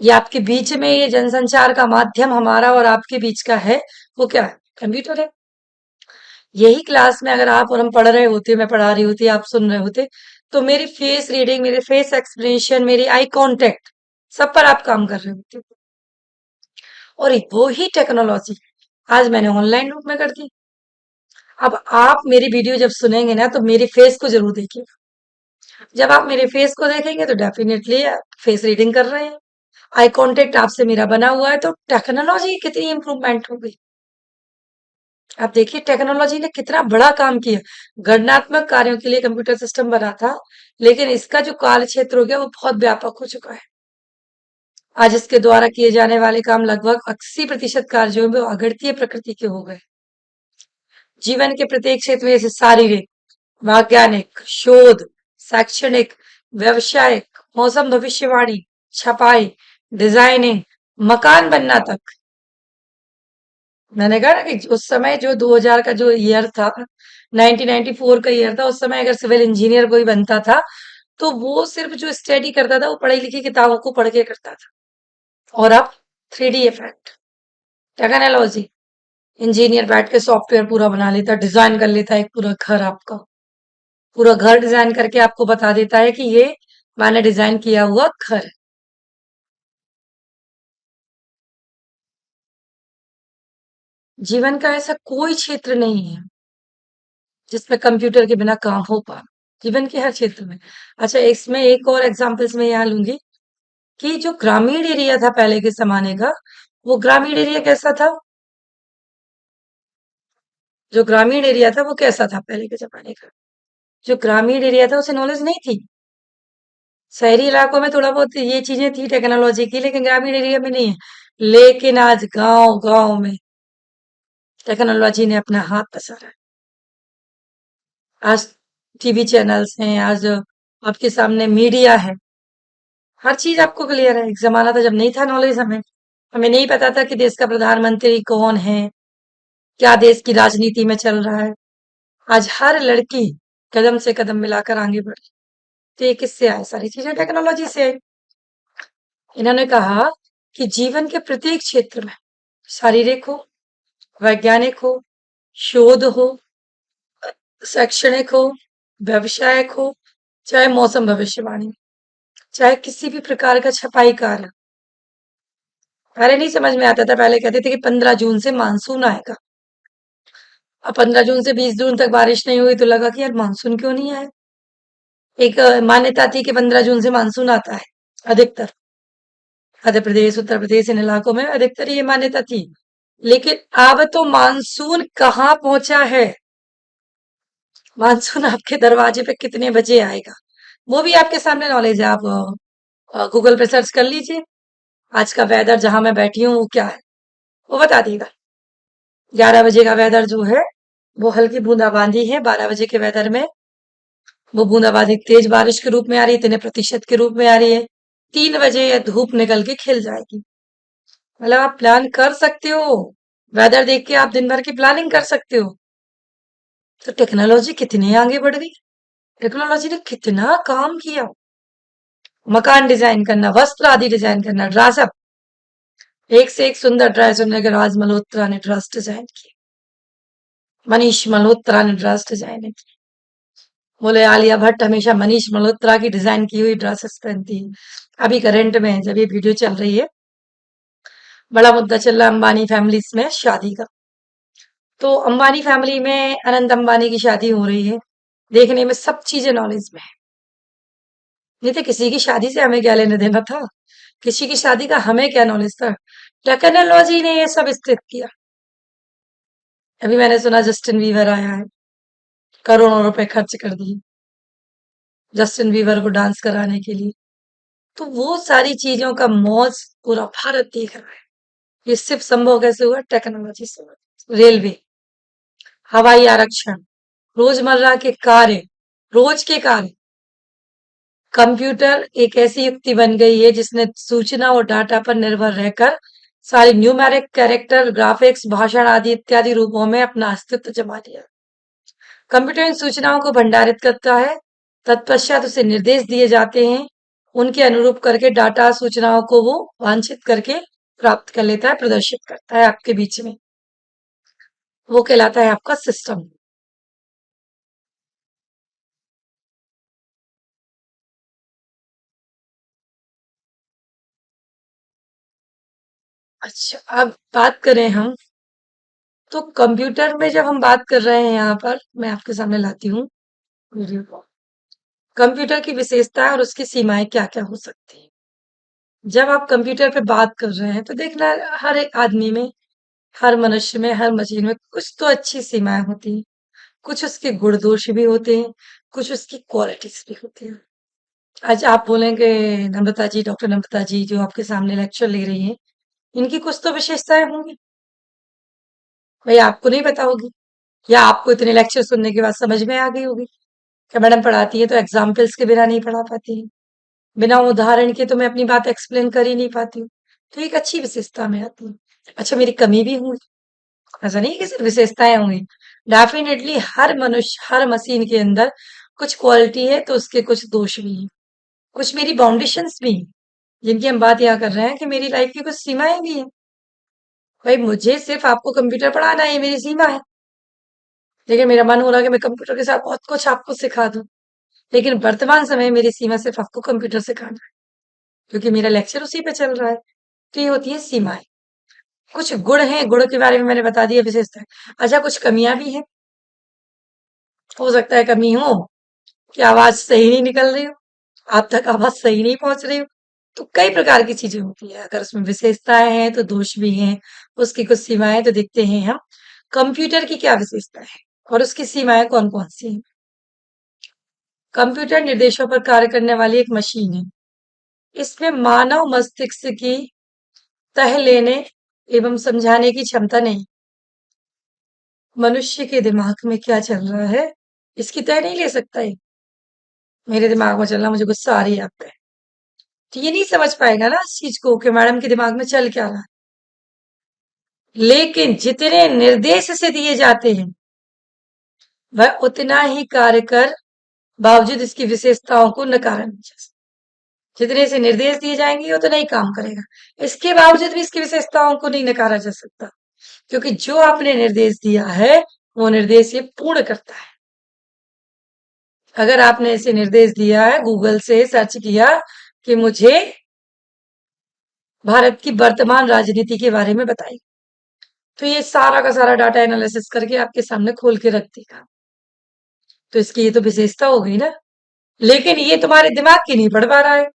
ये आपके बीच में ये जनसंचार का माध्यम हमारा और आपके बीच का है, वो क्या है? कंप्यूटर है। यही क्लास में अगर आप और हम पढ़ रहे होते, मैं पढ़ा रही होती, आप सुन रहे होते, तो मेरी फेस रीडिंग, मेरे फेस एक्सप्रेशन, मेरी आई कांटेक्ट, सब पर आप काम कर रहे होते। और वो ही टेक्नोलॉजी आज मैंने ऑनलाइन रूप में कर दी। अब आप मेरी वीडियो जब सुनेंगे ना तो मेरे फेस को जरूर देखिए। जब आप मेरे फेस को देखेंगे तो डेफिनेटली फेस रीडिंग कर रहे हैं, आई कांटेक्ट आपसे मेरा बना हुआ है, तो टेक्नोलॉजी कितनी इंप्रूवमेंट हो गई। आप देखिए टेक्नोलॉजी ने कितना बड़ा काम किया। गणनात्मक कार्यों के लिए कंप्यूटर सिस्टम बना था, लेकिन इसका जो कार्य क्षेत्र हो गया वो बहुत व्यापक हो चुका है। आज इसके द्वारा किए जाने वाले काम लगभग 80% कार्य जो है वो अगणितीय प्रकृति के हो गए। जीवन के प्रत्येक क्षेत्र में, जैसे शारीरिक, वैज्ञानिक, शोध, शैक्षणिक, व्यवसायिक, मौसम भविष्यवाणी, छपाई, डिजाइनिंग, मकान बनना तक। मैंने कहा ना कि उस समय जो 2000 का जो ईयर था, 1994 का ईयर था, उस समय अगर सिविल इंजीनियर कोई बनता था तो वो सिर्फ जो स्टडी करता था वो पढ़ी लिखी किताबों को पढ़ के करता था। और अब 3D इफेक्ट, टेक्नोलॉजी, इंजीनियर बैठ के सॉफ्टवेयर पूरा बना लेता, डिजाइन कर लेता है एक पूरा घर, आपका पूरा घर डिजाइन करके आपको बता देता है कि ये मैंने डिजाइन किया हुआ घर है। जीवन का ऐसा कोई क्षेत्र नहीं है जिसमें कंप्यूटर के बिना काम हो पा, जीवन के हर क्षेत्र में। अच्छा, इसमें एक और एग्जांपल्स में यहाँ लूंगी कि जो ग्रामीण एरिया था पहले के जमाने का, वो ग्रामीण एरिया कैसा था? जो ग्रामीण एरिया था वो कैसा था पहले के जमाने का? जो ग्रामीण एरिया था उसे नॉलेज नहीं थी। शहरी इलाकों में थोड़ा बहुत ये चीजें थी टेक्नोलॉजी की, लेकिन ग्रामीण एरिया में नहीं है। लेकिन आज गांव गांव में टेक्नोलॉजी ने अपना हाथ पसारा है। आज टीवी चैनल्स हैं, आज आपके सामने मीडिया है, हर चीज आपको क्लियर है। एक जमाना था जब नहीं था नॉलेज, हमें हमें नहीं पता था कि देश का प्रधानमंत्री कौन है, क्या देश की राजनीति में चल रहा है। आज हर लड़की कदम से कदम मिलाकर आगे बढ़ी। तो ये किससे आए? सारी चीजें टेक्नोलॉजी से आई। इन्होंने कहा कि जीवन के प्रत्येक क्षेत्र में, शारीरिक हो, वैज्ञानिक हो, शोध हो, शैक्षणिक हो, व्यवसायिक हो, चाहे मौसम भविष्यवाणी, चाहे किसी भी प्रकार का छपाई कार्य। पहले नहीं समझ में आता था, पहले कहते थे कि 15 जून से मानसून आएगा। अब 15 जून से 20 जून तक बारिश नहीं हुई तो लगा कि यार मानसून क्यों नहीं आया। एक मान्यता थी कि 15 जून से मानसून आता है अधिकतर। मध्य प्रदेश, उत्तर प्रदेश, इन इलाकों में अधिकतर ये मान्यता थी। लेकिन अब तो मानसून कहाँ पहुंचा है? मानसून आपके दरवाजे पे कितने बजे आएगा वो भी आपके सामने नॉलेज है। आप गूगल पे सर्च कर लीजिए, आज का वेदर जहां मैं बैठी हूँ वो क्या है, वो बता देगा। 11 बजे का वेदर जो है वो हल्की बूंदाबांदी है। 12 बजे के वेदर में वो बूंदाबांदी तेज बारिश के रूप में आ रही है, 3% के रूप में आ रही है। 3 बजे ये धूप निकल के खिल जाएगी। मतलब आप प्लान कर सकते हो, वेदर देख के आप दिन भर की प्लानिंग कर सकते हो। तो टेक्नोलॉजी कितनी आगे बढ़ गई, टेक्नोलॉजी ने कितना काम किया। मकान डिजाइन करना, वस्त्र आदि डिजाइन करना, ड्रेस अप, एक से एक सुंदर ड्रेस उन्होंने राज मल्होत्रा ने ड्रेस डिजाइन की, मनीष मल्होत्रा ने ड्रेस डिजाइन की। बोले आलिया भट्ट हमेशा मनीष मल्होत्रा की डिजाइन की हुई ड्रेसेस पहनती है। अभी करंट में है, जब ये वीडियो चल रही है, बड़ा मुद्दा चल रहा है अंबानी फैमिलीज में शादी का। तो अंबानी फैमिली में अनंत अंबानी की शादी हो रही है। देखने में सब चीजें नॉलेज में है। नहीं तो किसी की शादी से हमें क्या लेना देना था, किसी की शादी का हमें क्या नॉलेज था। टेक्नोलॉजी ने ये सब स्थित किया। अभी मैंने सुना जस्टिन बीवर आया है, करोड़ों रुपए खर्च कर दिए जस्टिन बीवर को डांस कराने के लिए। तो वो सारी चीजों का मौज पूरा भारत देख रहा है। ये सिर्फ संभव कैसे हुआ? टेक्नोलॉजी से हुआ। रेलवे, हवाई आरक्षण, रोजमर्रा के कार्य, रोज के कार्य। कंप्यूटर एक ऐसी युक्ति बन गई है जिसने सूचना और डाटा पर निर्भर रहकर सारी न्यूमेरिक, कैरेक्टर, ग्राफिक्स, भाषण आदि इत्यादि रूपों में अपना अस्तित्व जमा लिया। कंप्यूटर इन सूचनाओं को भंडारित करता है, तत्पश्चात उसे निर्देश दिए जाते हैं, उनके अनुरूप करके डाटा सूचनाओं को वो वांछित करके प्राप्त कर लेता है, प्रदर्शित करता है आपके बीच में। वो कहलाता है आपका सिस्टम। अच्छा, अब बात करें हम, तो कंप्यूटर में जब हम बात कर रहे हैं, यहाँ पर मैं आपके सामने लाती हूँ वीडियो को। कंप्यूटर की विशेषताएं और उसकी सीमाएं क्या क्या हो सकती हैं। जब आप कंप्यूटर पे बात कर रहे हैं तो देखना, हर एक आदमी में, हर मनुष्य में, हर मशीन में कुछ तो अच्छी सीमाएं होती हैं, कुछ उसके गुण दोष भी होते हैं, कुछ उसकी क्वालिटीज भी होती हैं। आज आप बोलेंगे नम्रता जी, डॉक्टर नम्रता जी जो आपके सामने लेक्चर ले रही हैं, इनकी कुछ तो विशेषताएं होंगी। भाई आपको नहीं पता होगी, या आपको इतने लेक्चर सुनने के बाद समझ में आ गई होगी कि मैडम पढ़ाती है तो एग्जाम्पल्स के बिना नहीं पढ़ा पाती है, बिना उदाहरण के तो मैं अपनी बात एक्सप्लेन कर ही नहीं पाती हूँ। तो एक अच्छी विशेषता में आती है। अच्छा, मेरी कमी भी होंगी, ऐसा नहीं है कि सिर्फ विशेषताएं होंगी। डेफिनेटली हर मनुष्य, हर मशीन के अंदर कुछ क्वालिटी है तो उसके कुछ दोष भी हैं, कुछ मेरी बाउंडेशंस भी हैं, जिनकी हम बात यहाँ कर रहे हैं कि मेरी लाइफ की कुछ सीमाएं भी हैं। भाई मुझे सिर्फ आपको कंप्यूटर पढ़ाना है, ये मेरी सीमा है। लेकिन मेरा मन हो रहा है कि मैं कंप्यूटर के साथ बहुत कुछ आपको सिखा दूं, लेकिन वर्तमान समय में मेरी सीमा सिर्फ आपको कंप्यूटर सिखाना है, क्योंकि मेरा लेक्चर उसी पे चल रहा है। तो ये होती है सीमाएं। कुछ गुण हैं, गुण के बारे में मैंने बता दिया, विशेषता। अच्छा, कुछ कमियां भी हैं। हो सकता है कमी हो कि आवाज सही नहीं निकल रही हो, आप तक आवाज सही नहीं पहुंच रही हो। तो कई प्रकार की चीजें होती है। अगर उसमें विशेषताएं हैं तो दोष भी हैं, उसकी कुछ सीमाएं। तो देखते हैं हम कंप्यूटर की क्या विशेषता है और उसकी सीमाएं कौन कौन सी हैं। कंप्यूटर निर्देशों पर कार्य करने वाली एक मशीन है। इसमें मानव मस्तिष्क की तह लेने एवं समझाने की क्षमता नहीं। मनुष्य के दिमाग में क्या चल रहा है इसकी तय नहीं ले सकता है। मेरे दिमाग में चल रहा, मुझे गुस्सा आ रही है आप पे, तो ये नहीं समझ पाएगा ना इस चीज को कि मैडम के दिमाग में चल क्या रहा है। लेकिन जितने निर्देश से दिए जाते हैं वह उतना ही कार्य कर बावजूद इसकी विशेषताओं को नकारा नहीं जा सकता। जितने इसे निर्देश दिए जाएंगे उतना ही काम करेगा, इसके बावजूद भी इसकी विशेषताओं को नहीं नकारा जा सकता, क्योंकि जो आपने निर्देश दिया है वो निर्देश ये पूर्ण करता है। अगर आपने इसे निर्देश दिया है, गूगल से सर्च किया कि मुझे भारत की वर्तमान राजनीति के बारे में बताइए, तो ये सारा का सारा डाटा एनालिसिस करके आपके सामने खोल के रख देगा। तो इसकी ये तो विशेषता हो गई ना, लेकिन ये तुम्हारे दिमाग की नहीं पढ़ पा रहा है,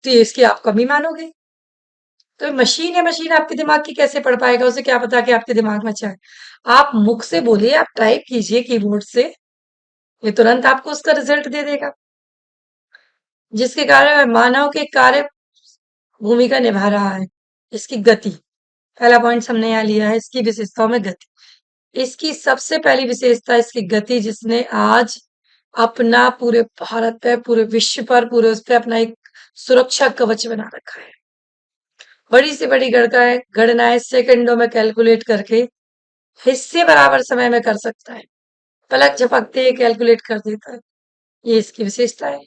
तो ये इसकी आप कमी मानोगे। तो मशीन है, मशीन आपके दिमाग की कैसे पढ़ पाएगा, उसे क्या पता कि आपके दिमाग में अच्छा है। आप मुख से बोलिए, आप टाइप कीजिए कीबोर्ड से, ये तुरंत आपको उसका रिजल्ट दे देगा, जिसके कारण मानव के कार्य भूमिका निभा रहा है। इसकी गति, पहला पॉइंट हमने यहाँ लिया है, इसकी विशेषताओं में गति। इसकी सबसे पहली विशेषता इसकी गति, जिसने आज अपना पूरे भारत पे, पूरे विश्व पर, पूरे उस पे अपना एक सुरक्षा कवच बना रखा है। बड़ी से बड़ी गणनाएं सेकंडों में कैलकुलेट करके हिस्से बराबर समय में कर सकता है, पलक झपकते ही कैलकुलेट कर देता है। ये इसकी विशेषता है।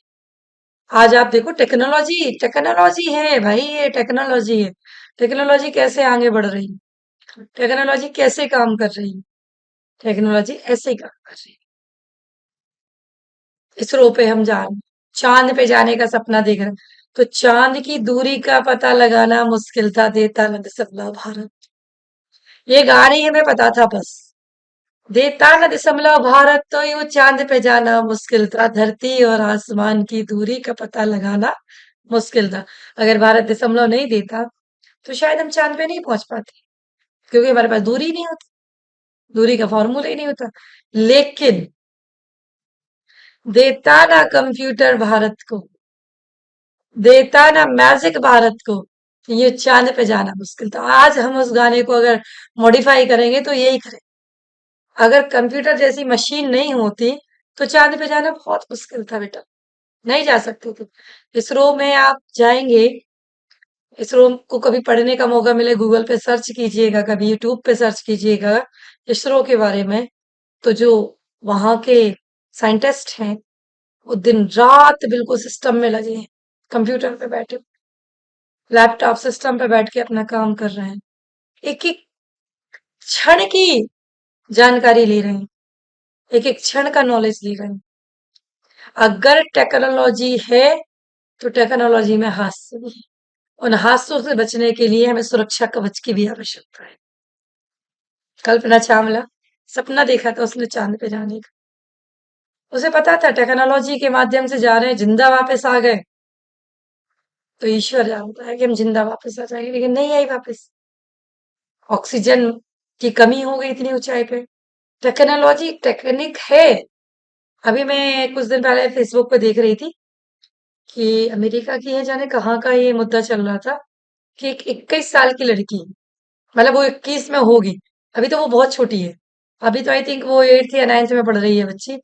आज आप देखो, टेक्नोलॉजी टेक्नोलॉजी है भाई, ये टेक्नोलॉजी है। टेक्नोलॉजी कैसे आगे बढ़ रही है, टेक्नोलॉजी कैसे काम कर रही है, टेक्नोलॉजी ऐसे ही काम कर रही है। इसरो पे हम जा रहे हैं, चांद पे जाने का सपना देख रहे हैं, तो चांद की दूरी का पता लगाना मुश्किल था, देता न दशमलव भारत। ये गाने हमें पता था बस, देता न दशमलव भारत, तो यूं चांद पे जाना मुश्किल था, धरती और आसमान की दूरी का पता लगाना मुश्किल था। अगर भारत दशमलव नहीं देता तो शायद हम चांद पे नहीं पहुंच पाते, क्योंकि हमारे पास दूरी नहीं होती, दूरी का फॉर्मूला ही नहीं होता। लेकिन देता ना कंप्यूटर भारत को, देता ना मैजिक भारत को, ये चांद पे जाना मुश्किल था। आज हम उस गाने को अगर मॉडिफाई करेंगे तो यही करें। अगर कंप्यूटर जैसी मशीन नहीं होती तो चांद पे जाना बहुत मुश्किल था बेटा, नहीं जा सकते थे। इसरो में आप जाएंगे, इसरो को कभी पढ़ने का मौका मिले, गूगल पे सर्च कीजिएगा, कभी यूट्यूब पे सर्च कीजिएगा इसरो के बारे में, तो जो वहां के साइंटिस्ट हैं वो दिन रात बिल्कुल सिस्टम में लगे हैं, कंप्यूटर पे बैठे, लैपटॉप सिस्टम पे बैठ के अपना काम कर रहे हैं, एक एक क्षण की जानकारी ले रहे हैं, एक एक क्षण का नॉलेज ले रहे हैं। अगर टेक्नोलॉजी है तो टेक्नोलॉजी में हास्य भी है। उन हास्यों से बचने के लिए हमें सुरक्षा कवच की भी आवश्यकता है। कल्पना चावला, सपना देखा था उसने चांद पे जाने का, उसे पता था टेक्नोलॉजी के माध्यम से जा रहे हैं, जिंदा वापस आ गए तो ईश्वर जानता है कि हम जिंदा वापस आ जाएंगे, लेकिन नहीं आई वापस। ऑक्सीजन की कमी हो गई इतनी ऊंचाई पे। टेक्नोलॉजी टेक्निक है। अभी मैं कुछ दिन पहले फेसबुक पे देख रही थी कि अमेरिका की है, जाने कहाँ का ये मुद्दा चल रहा था कि एक 21 साल की लड़की, मतलब वो 21 में होगी, अभी तो वो बहुत छोटी है, अभी तो आई थिंक वो 8th या 9th में पढ़ रही है बच्ची,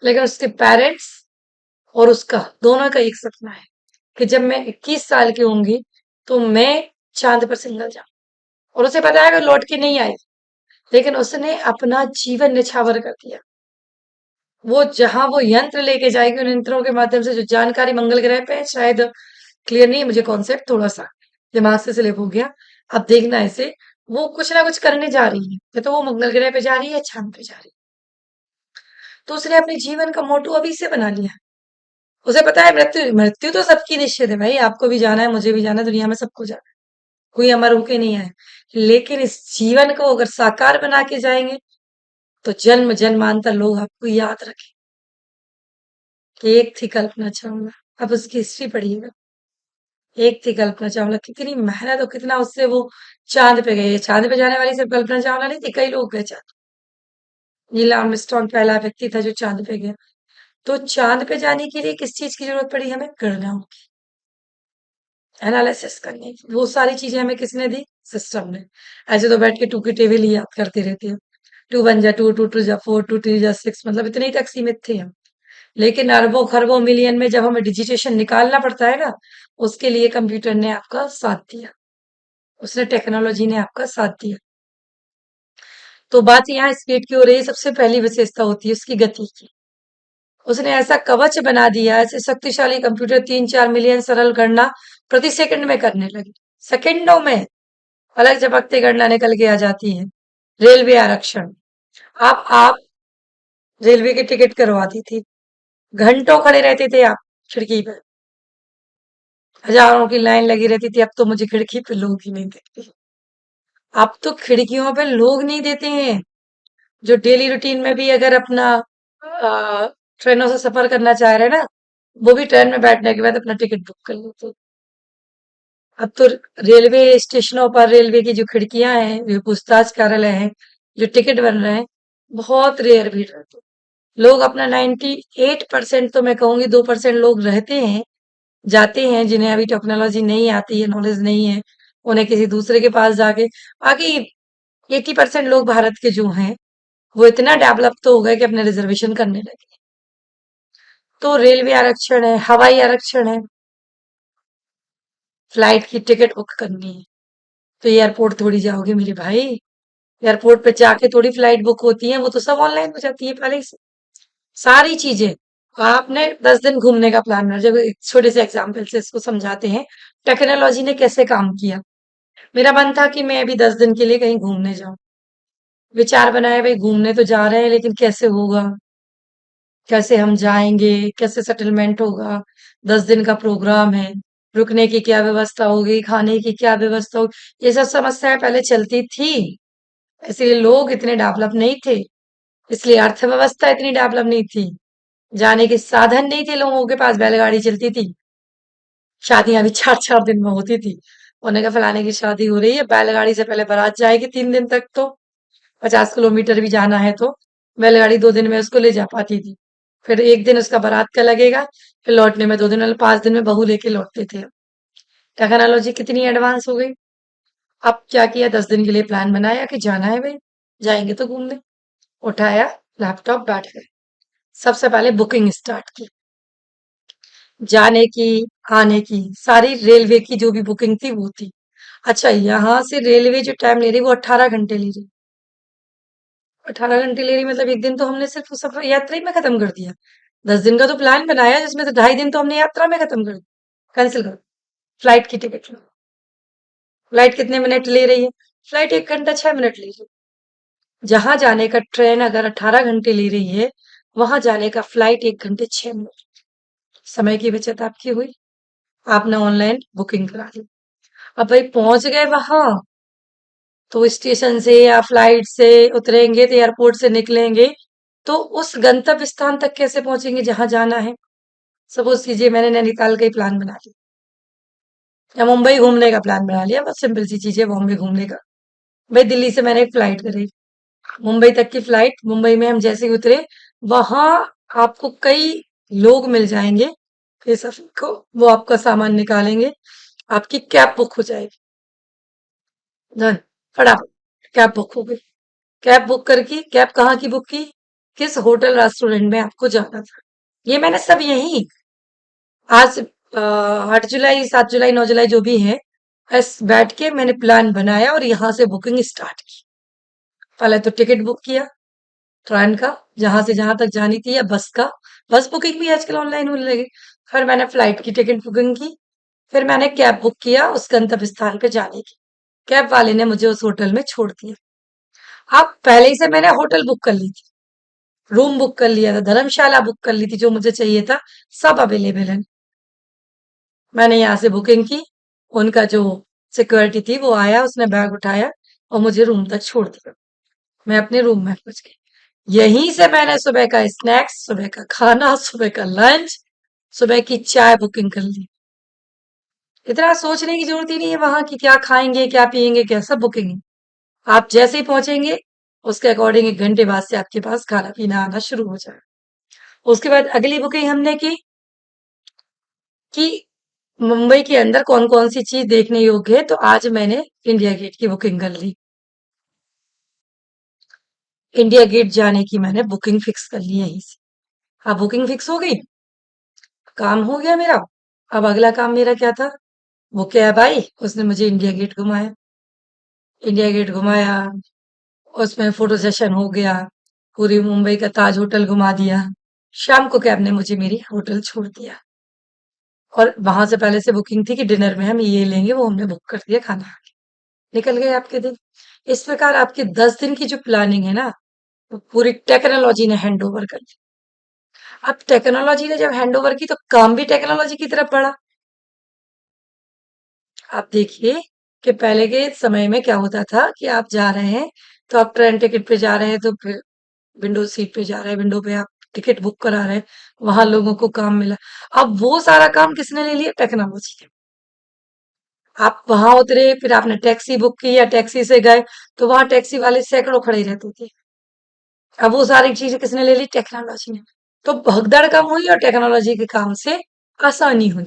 लेकिन उसके पेरेंट्स और उसका दोनों का एक सपना है कि जब मैं 21 साल की होंगी तो मैं चांद पर सिंगल जाऊं, और उसे पता है कि लौट के नहीं आई, लेकिन उसने अपना जीवन निछावर कर दिया। वो जहां वो यंत्र लेके जाएगी, उन यंत्रों के माध्यम से जो जानकारी मंगल ग्रह पे है, शायद क्लियर नहीं है मुझे कॉन्सेप्ट, थोड़ा सा दिमाग से स्लिप हो गया, अब देखना ऐसे, वो कुछ ना कुछ करने जा रही है, या तो वो मंगल ग्रह पे जा रही है या चांद पे जा रही है। तो उसने अपने जीवन का मोटो अभी से बना लिया। उसे पता है मृत्यु, मृत्यु तो सबकी निश्चित है भाई, आपको भी जाना है, मुझे भी जाना है, दुनिया में सबको जाना है, कोई अमर होके नहीं आए। लेकिन इस जीवन को अगर साकार बना के जाएंगे तो जन्म जन्मांतर लोग आपको याद रखें कि एक थी कल्पना चावला। अब उसकी हिस्ट्री पढ़िएगा, एक थी कल्पना चावला, कितनी मेहनत और कितना उससे वो चांद पे गए। चांद पे जाने वाली सिर्फ कल्पना चावला नहीं थी, कई लोग गए चांद। नील आर्मस्ट्रॉन्ग पहला व्यक्ति था जो चांद पे गया। तो चांद पे जाने के लिए किस चीज की जरूरत पड़ी हमें, गणनाओं की, एनालिसिस करने की। वो सारी चीजें हमें किसने दी, सिस्टम ने। ऐसे तो बैठ के टू की टेबल ही याद करते रहते हैं, 2 1 जा 2, 2 2 जा 4, 2 3 जा 6, मतलब इतने ही तक सीमित थे हम। लेकिन अरबों खरबों मिलियन में जब हमें डिजिटेशन निकालना पड़ता है ना, उसके लिए कंप्यूटर ने आपका साथ दिया, उसने टेक्नोलॉजी ने आपका साथ दिया। तो बात यहाँ स्पीड की हो रही है, सबसे पहली विशेषता होती है उसकी गति की। उसने ऐसा कवच बना दिया, ऐसे शक्तिशाली कंप्यूटर 3-4 मिलियन सरल गणना प्रति सेकंड में करने लगे, सेकंडों में अलग झपकते गणना निकल के आ जाती है। रेलवे आरक्षण, आप रेलवे की टिकट करवाती थी, घंटों खड़े रहते थे आप खिड़की पे, हजारों की लाइन लगी रहती थी। अब तो मुझे खिड़की पे लोग ही नहीं देखते, अब तो खिड़कियों पे लोग नहीं देते हैं। जो डेली रूटीन में भी अगर अपना ट्रेनों से सफर करना चाह रहे हैं ना, वो भी ट्रेन में बैठने के बाद अपना टिकट बुक कर लेते हैं। अब तो रेलवे स्टेशनों पर रेलवे की जो खिड़कियां हैं, जो पूछताछ कार्यालय हैं, जो टिकट बन रहे हैं, बहुत रेयर भीड़ रहती है। लोग अपना 98% तो मैं कहूंगी 2% लोग रहते हैं, जाते हैं जिन्हें अभी टेक्नोलॉजी नहीं आती है, नॉलेज नहीं है, उन्हें किसी दूसरे के पास जाके। बाकी 80% लोग भारत के जो हैं वो इतना डेवलप तो हो गए कि अपने रिजर्वेशन करने लगे। तो रेलवे आरक्षण है, हवाई आरक्षण है, फ्लाइट की टिकट बुक करनी है तो एयरपोर्ट थोड़ी जाओगे मेरे भाई, एयरपोर्ट पे जाके थोड़ी फ्लाइट बुक होती है, वो तो सब ऑनलाइन हो जाती है पहले ही से। सारी चीजें आपने 10 दिन घूमने का प्लान बना, जब एक छोटे से एग्जाम्पल से इसको समझाते हैं टेक्नोलॉजी ने कैसे काम किया। मेरा मन था कि मैं अभी 10 दिन के लिए कहीं घूमने जाऊं, विचार बनाया भाई घूमने तो जा रहे हैं लेकिन कैसे होगा, कैसे हम जाएंगे, कैसे सेटलमेंट होगा, 10 दिन का प्रोग्राम है, रुकने की क्या व्यवस्था होगी, खाने की क्या व्यवस्था होगी, ये सब समस्याएं पहले चलती थी। इसलिए लोग इतने डेवलप नहीं थे, इसलिए अर्थव्यवस्था इतनी डेवलप नहीं थी, जाने के साधन नहीं थे, लोगों के पास बैलगाड़ी चलती थी, शादियां भी 4-4 दिन में होती थी। उन्हें का फलाने की शादी हो रही है, बैलगाड़ी से पहले बारात जाएगी 3 दिन तक, तो 50 किलोमीटर भी जाना है तो बैलगाड़ी 2 दिन में उसको ले जा पाती थी। फिर एक दिन उसका बारात का लगेगा, फिर लौटने में 2 दिन, मतलब 5 दिन में बहू लेके लौटते थे। टेक्नोलॉजी कितनी एडवांस हो गई। अब क्या किया, 10 दिन के लिए प्लान बनाया कि जाना है भाई, जाएंगे तो घूमने। उठाया लैपटॉप, बैठ गए, सबसे पहले बुकिंग स्टार्ट की, जाने की, आने की, सारी रेलवे की जो भी बुकिंग थी वो थी। अच्छा, यहाँ से रेलवे जो टाइम ले रही वो 18 घंटे ले रही, 18 घंटे ले रही, मतलब एक दिन तो हमने सिर्फ सफर यात्रा ही में खत्म कर दिया। 10 दिन का तो प्लान बनाया जिसमें से 2.5 दिन तो हमने यात्रा में खत्म कर दिया। कैंसिल कर, फ्लाइट की टिकट लो। फ्लाइट कितने मिनट ले रही है, फ्लाइट 1 घंटा 6 मिनट ले रही है। जहां जाने का ट्रेन अगर 18 घंटे ले रही है, वहां जाने का फ्लाइट 1 घंटे 6 मिनट। समय की बचत आपकी हुई, आपने ऑनलाइन बुकिंग करा ली। अब भाई पहुंच गए वहां, तो स्टेशन से या फ्लाइट से उतरेंगे तो एयरपोर्ट से निकलेंगे, तो उस गंतव्य स्थान तक कैसे पहुंचेंगे जहां जाना है। सपोज कीजिए मैंने नैनीताल का ही प्लान बना लिया, या मुंबई घूमने का प्लान बना लिया, बस सिंपल सी चीज है बॉम्बे घूमने का। भाई दिल्ली से मैंने एक फ्लाइट करी, मुंबई तक की फ्लाइट, मुंबई में हम जैसे ही उतरे, वहां आपको कई लोग मिल जाएंगे इस सफर को, वो आपका सामान निकालेंगे, आपकी कैब बुक हो जाएगी। डन, फटाफट कैब बुक हो गई। कैब बुक करके, कैब कहाँ की बुक की, किस होटल रेस्टोरेंट में आपको जाना था, ये मैंने सब यही आज 8 जुलाई 7 जुलाई 9 जुलाई जो भी है, बस बैठ के मैंने प्लान बनाया और यहाँ से बुकिंग स्टार्ट की। पहले तो टिकट बुक किया ट्रेन का, जहां से जहां तक जानी थी, या बस का, बस बुकिंग भी आजकल ऑनलाइन होने लगी। फिर मैंने फ्लाइट की टिकट बुकिंग की, फिर मैंने कैब बुक किया उस गंतव्य स्थान पे जाने की। कैब वाले ने मुझे उस होटल में छोड़ दिया। अब पहले ही से मैंने होटल बुक कर ली थी, रूम बुक कर लिया था, धर्मशाला बुक कर ली थी, जो मुझे चाहिए था सब अवेलेबल है। मैंने यहाँ से बुकिंग की, उनका जो सिक्योरिटी थी वो आया, उसने बैग उठाया और मुझे रूम तक छोड़ दिया। मैं अपने रूम में पहुंच गई। यहीं से मैंने सुबह का स्नैक्स, सुबह का खाना, सुबह का लंच, सुबह की चाय बुकिंग कर ली। इतना सोचने की जरूरत ही नहीं है वहां की क्या खाएंगे क्या पिएंगे क्या, सब बुकिंग है। आप जैसे ही पहुंचेंगे उसके अकॉर्डिंग 1 घंटे बाद से आपके पास खाना पीना आना शुरू हो जाए। उसके बाद अगली बुकिंग हमने की कि मुंबई के अंदर कौन कौन सी चीज देखने योग्य है, तो आज मैंने इंडिया गेट की बुकिंग कर ली। इंडिया गेट जाने की मैंने बुकिंग फिक्स कर ली यहीं से। हाँ, बुकिंग फिक्स हो गई, काम हो गया मेरा। अब अगला काम मेरा क्या था, वो कैब आई, उसने मुझे इंडिया गेट घुमाया, इंडिया गेट घुमाया, उसमें फोटो सेशन हो गया, पूरी मुंबई का ताज होटल घुमा दिया। शाम को कैब ने मुझे मेरी होटल छोड़ दिया और वहां से पहले से बुकिंग थी कि डिनर में हम ये लेंगे, वो हमने बुक कर दिया खाना। निकल गए आपके दिन। इस प्रकार आपके 10 दिन की जो प्लानिंग है ना, वो पूरी टेक्नोलॉजी ने हैंड ओवर कर दी। अब टेक्नोलॉजी ने जब हैंड ओवर की तो काम भी टेक्नोलॉजी की तरफ बढ़ा। आप देखिए कि पहले के समय में क्या होता था कि आप जा रहे हैं तो आप ट्रेन टिकट पे जा रहे हैं तो फिर विंडो सीट पे जा रहे हैं, विंडो पे आप टिकट बुक करा रहे हैं, वहां लोगों को काम मिला। अब वो सारा काम किसने ले लिया? टेक्नोलॉजी ने। आप वहां उतरे, फिर आपने टैक्सी बुक की या टैक्सी से गए तो वहां टैक्सी वाले सैकड़ों खड़े रहते थे। अब वो सारी चीजें किसने ले ली? टेक्नोलॉजी ने। तो भगदड़ कम हुई और टेक्नोलॉजी के काम से आसानी हुई।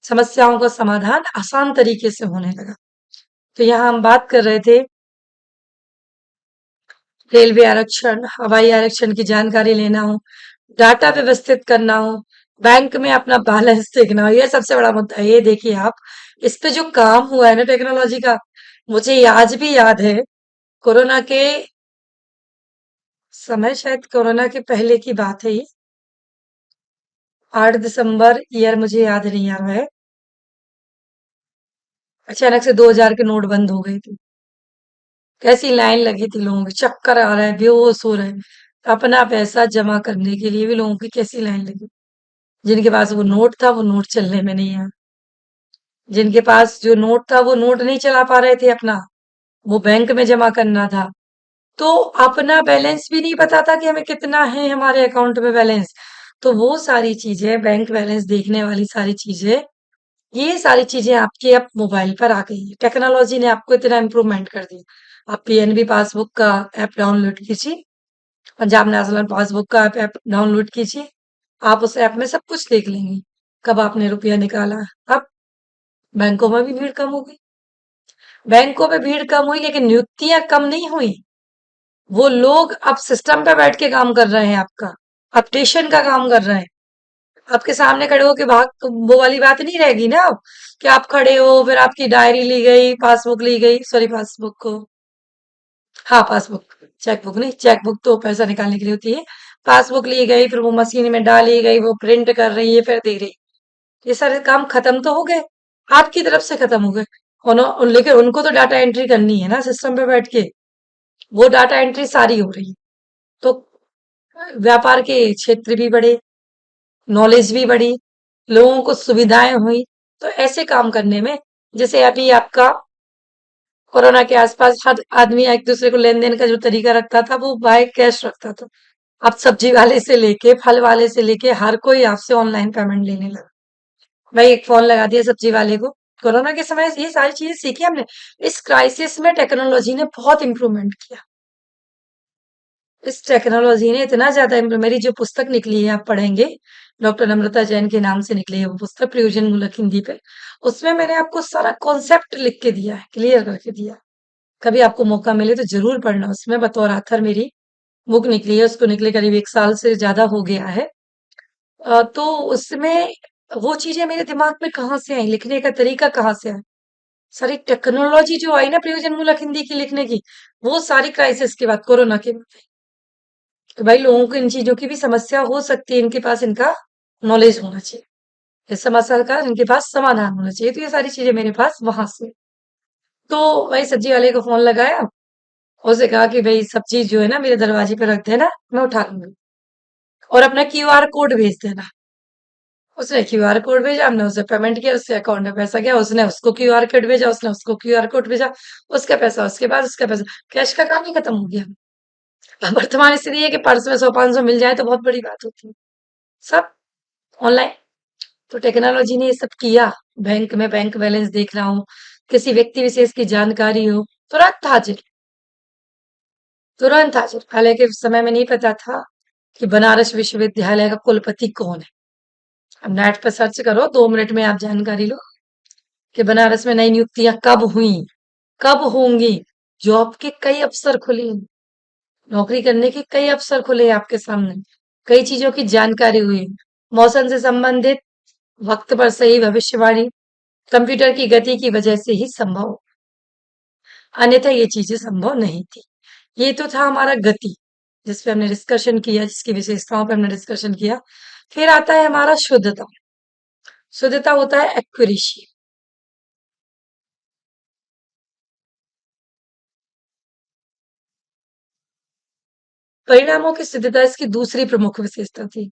समस्याओं का समाधान आसान तरीके से होने लगा। तो यहाँ हम बात कर रहे थे रेलवे आरक्षण, हवाई आरक्षण की जानकारी लेना हो, डाटा व्यवस्थित करना हो, बैंक में अपना बैलेंस देखना हो, ये सबसे बड़ा मुद्दा है। ये देखिए आप, इस पे जो काम हुआ है ना टेक्नोलॉजी का, मुझे आज भी याद है। कोरोना के समय, शायद कोरोना के पहले की बात है ये। 8 दिसंबर ईयर मुझे याद नहीं आ रहा है। अचानक से 2000 के नोट बंद हो गए थे। कैसी लाइन लगी थी, लोगों के चक्कर आ रहे हैं, बेहोश हो रहे हैं। अपना पैसा जमा करने के लिए भी लोगों की कैसी लाइन लगी। जिनके पास वो नोट था वो नोट चलने में नहीं आया। जिनके पास जो नोट था वो नोट नहीं चला पा रहे थे अपना, वो बैंक में जमा करना था। तो अपना बैलेंस भी नहीं पता था कि हमें कितना है हमारे अकाउंट में बैलेंस। तो वो सारी चीजें, बैंक बैलेंस देखने वाली सारी चीजें, ये सारी चीजें आपके अब मोबाइल पर आ गई है। टेक्नोलॉजी ने आपको इतना इम्प्रूवमेंट कर दिया। आप पीएनबी पासबुक का ऐप डाउनलोड कीजिए, पंजाब नेशनल पासबुक का ऐप डाउनलोड कीजिए। आप उस ऐप में सब कुछ देख लेंगे, कब आपने रुपया निकाला। अब बैंकों में भी भीड़ कम हो गई। बैंकों में भीड़ कम हुई लेकिन नियुक्तियां कम नहीं हुई। वो लोग अब सिस्टम पे बैठ के काम कर रहे हैं, आपका अपडेशन का काम कर रहे हैं। आपके सामने खड़े हो के भाग तो वो वाली बात नहीं रहेगी ना अब, कि आप खड़े हो फिर आपकी डायरी ली गई, पासबुक ली गई, सॉरी पासबुक को, हाँ पासबुक, चेकबुक नहीं, चेकबुक तो पैसा निकालने के लिए होती है। पासबुक ली गई, फिर वो मशीन में डाली गई, वो प्रिंट कर रही है, फिर दे रही। ये सारे काम खत्म तो हो गए, आपकी तरफ से खत्म हो गए। लेकिन उनको तो डाटा एंट्री करनी है ना सिस्टम पे बैठ के, वो डाटा एंट्री सारी हो रही है। तो व्यापार के क्षेत्र भी बढ़े, नॉलेज भी बढ़ी, लोगों को सुविधाएं हुई। तो ऐसे काम करने में, जैसे अभी आपका कोरोना के आसपास हर आदमी एक दूसरे को लेन देन का जो तरीका रखता था वो बाय कैश रखता था। अब सब्जी वाले से लेके फल वाले से लेके हर कोई आपसे ऑनलाइन पेमेंट लेने लगा। भाई एक फोन लगा दिया सब्जी वाले को। कोरोना के समय ये सारी चीजें सीखी हमने। इस क्राइसिस में टेक्नोलॉजी ने बहुत इंप्रूवमेंट किया। इस टेक्नोलॉजी ने इतना ज्यादा मेरी जो पुस्तक निकली है आप पढ़ेंगे, डॉक्टर नम्रता जैन के नाम से निकली है वो पुस्तक, प्रयोजन मूलक हिंदी पे। उसमें मैंने आपको सारा कॉन्सेप्ट लिख के दिया है, क्लियर करके दिया है। कभी आपको मौका मिले तो जरूर पढ़ना। उसमें बतौर आथर मेरी बुक निकली है, उसको निकले करीब 1 साल से ज्यादा हो गया है। तो उसमें वो चीजें मेरे दिमाग में कहाँ से आई, लिखने का तरीका कहाँ से आया, सारी टेक्नोलॉजी जो आई ना प्रयोजन मूलक हिंदी की लिखने की, वो सारी क्राइसिस के बाद, कोरोना के बाद। तो भाई लोगों को इन चीजों की भी समस्या हो सकती है, इनके पास इनका नॉलेज होना चाहिए, इस समस्या का इनके पास समाधान होना चाहिए। तो ये सारी चीजें मेरे पास वहां से। तो भाई सब्जी वाले को फोन लगाया, उससे कहा कि भाई सब्जी जो है ना मेरे दरवाजे पे रख देना, मैं उठा लूंगी, और अपना क्यूआर कोड भेज देना। उसने क्यूआर कोड भेजा, हमने उसे पेमेंट किया, उसके अकाउंट में पैसा गया, उसने उसको क्यूआर कोड भेजा, उसने उसको क्यूआर कोड भेजा, उसका पैसा उसके बाद, उसका पैसा। कैश का काम ही खत्म हो गया। अब वर्तमान स्थिति है कि पर्स में 100-500 मिल जाए तो बहुत बड़ी बात होती है। सब ऑनलाइन। तो टेक्नोलॉजी ने ये सब किया। बैंक में बैंक बैलेंस देख रहा हूँ, किसी व्यक्ति विशेष की जानकारी हो, तुरंत हाजिर, तुरंत हाजिर। हालांकि उस समय में नहीं पता था कि बनारस विश्वविद्यालय का कुलपति कौन है। अब नेट पर सर्च करो, 2 मिनट में आप जानकारी लो कि बनारस में नई नियुक्तियां कब हुई, कब होंगी। जॉब के कई अवसर खुले, नौकरी करने के कई अवसर खुले आपके सामने, कई चीजों की जानकारी हुई। मौसम से संबंधित वक्त पर सही भविष्यवाणी कंप्यूटर की गति की वजह से ही संभव, अन्यथा ये चीजें संभव नहीं थी। ये तो था हमारा गति, जिस पे हमने डिस्कशन किया, जिसकी विशेषताओं पे हमने डिस्कशन किया। फिर आता है हमारा शुद्धता। शुद्धता होता है एक्यूरेसी। परिणामों की शुद्धता इसकी दूसरी प्रमुख विशेषता थी।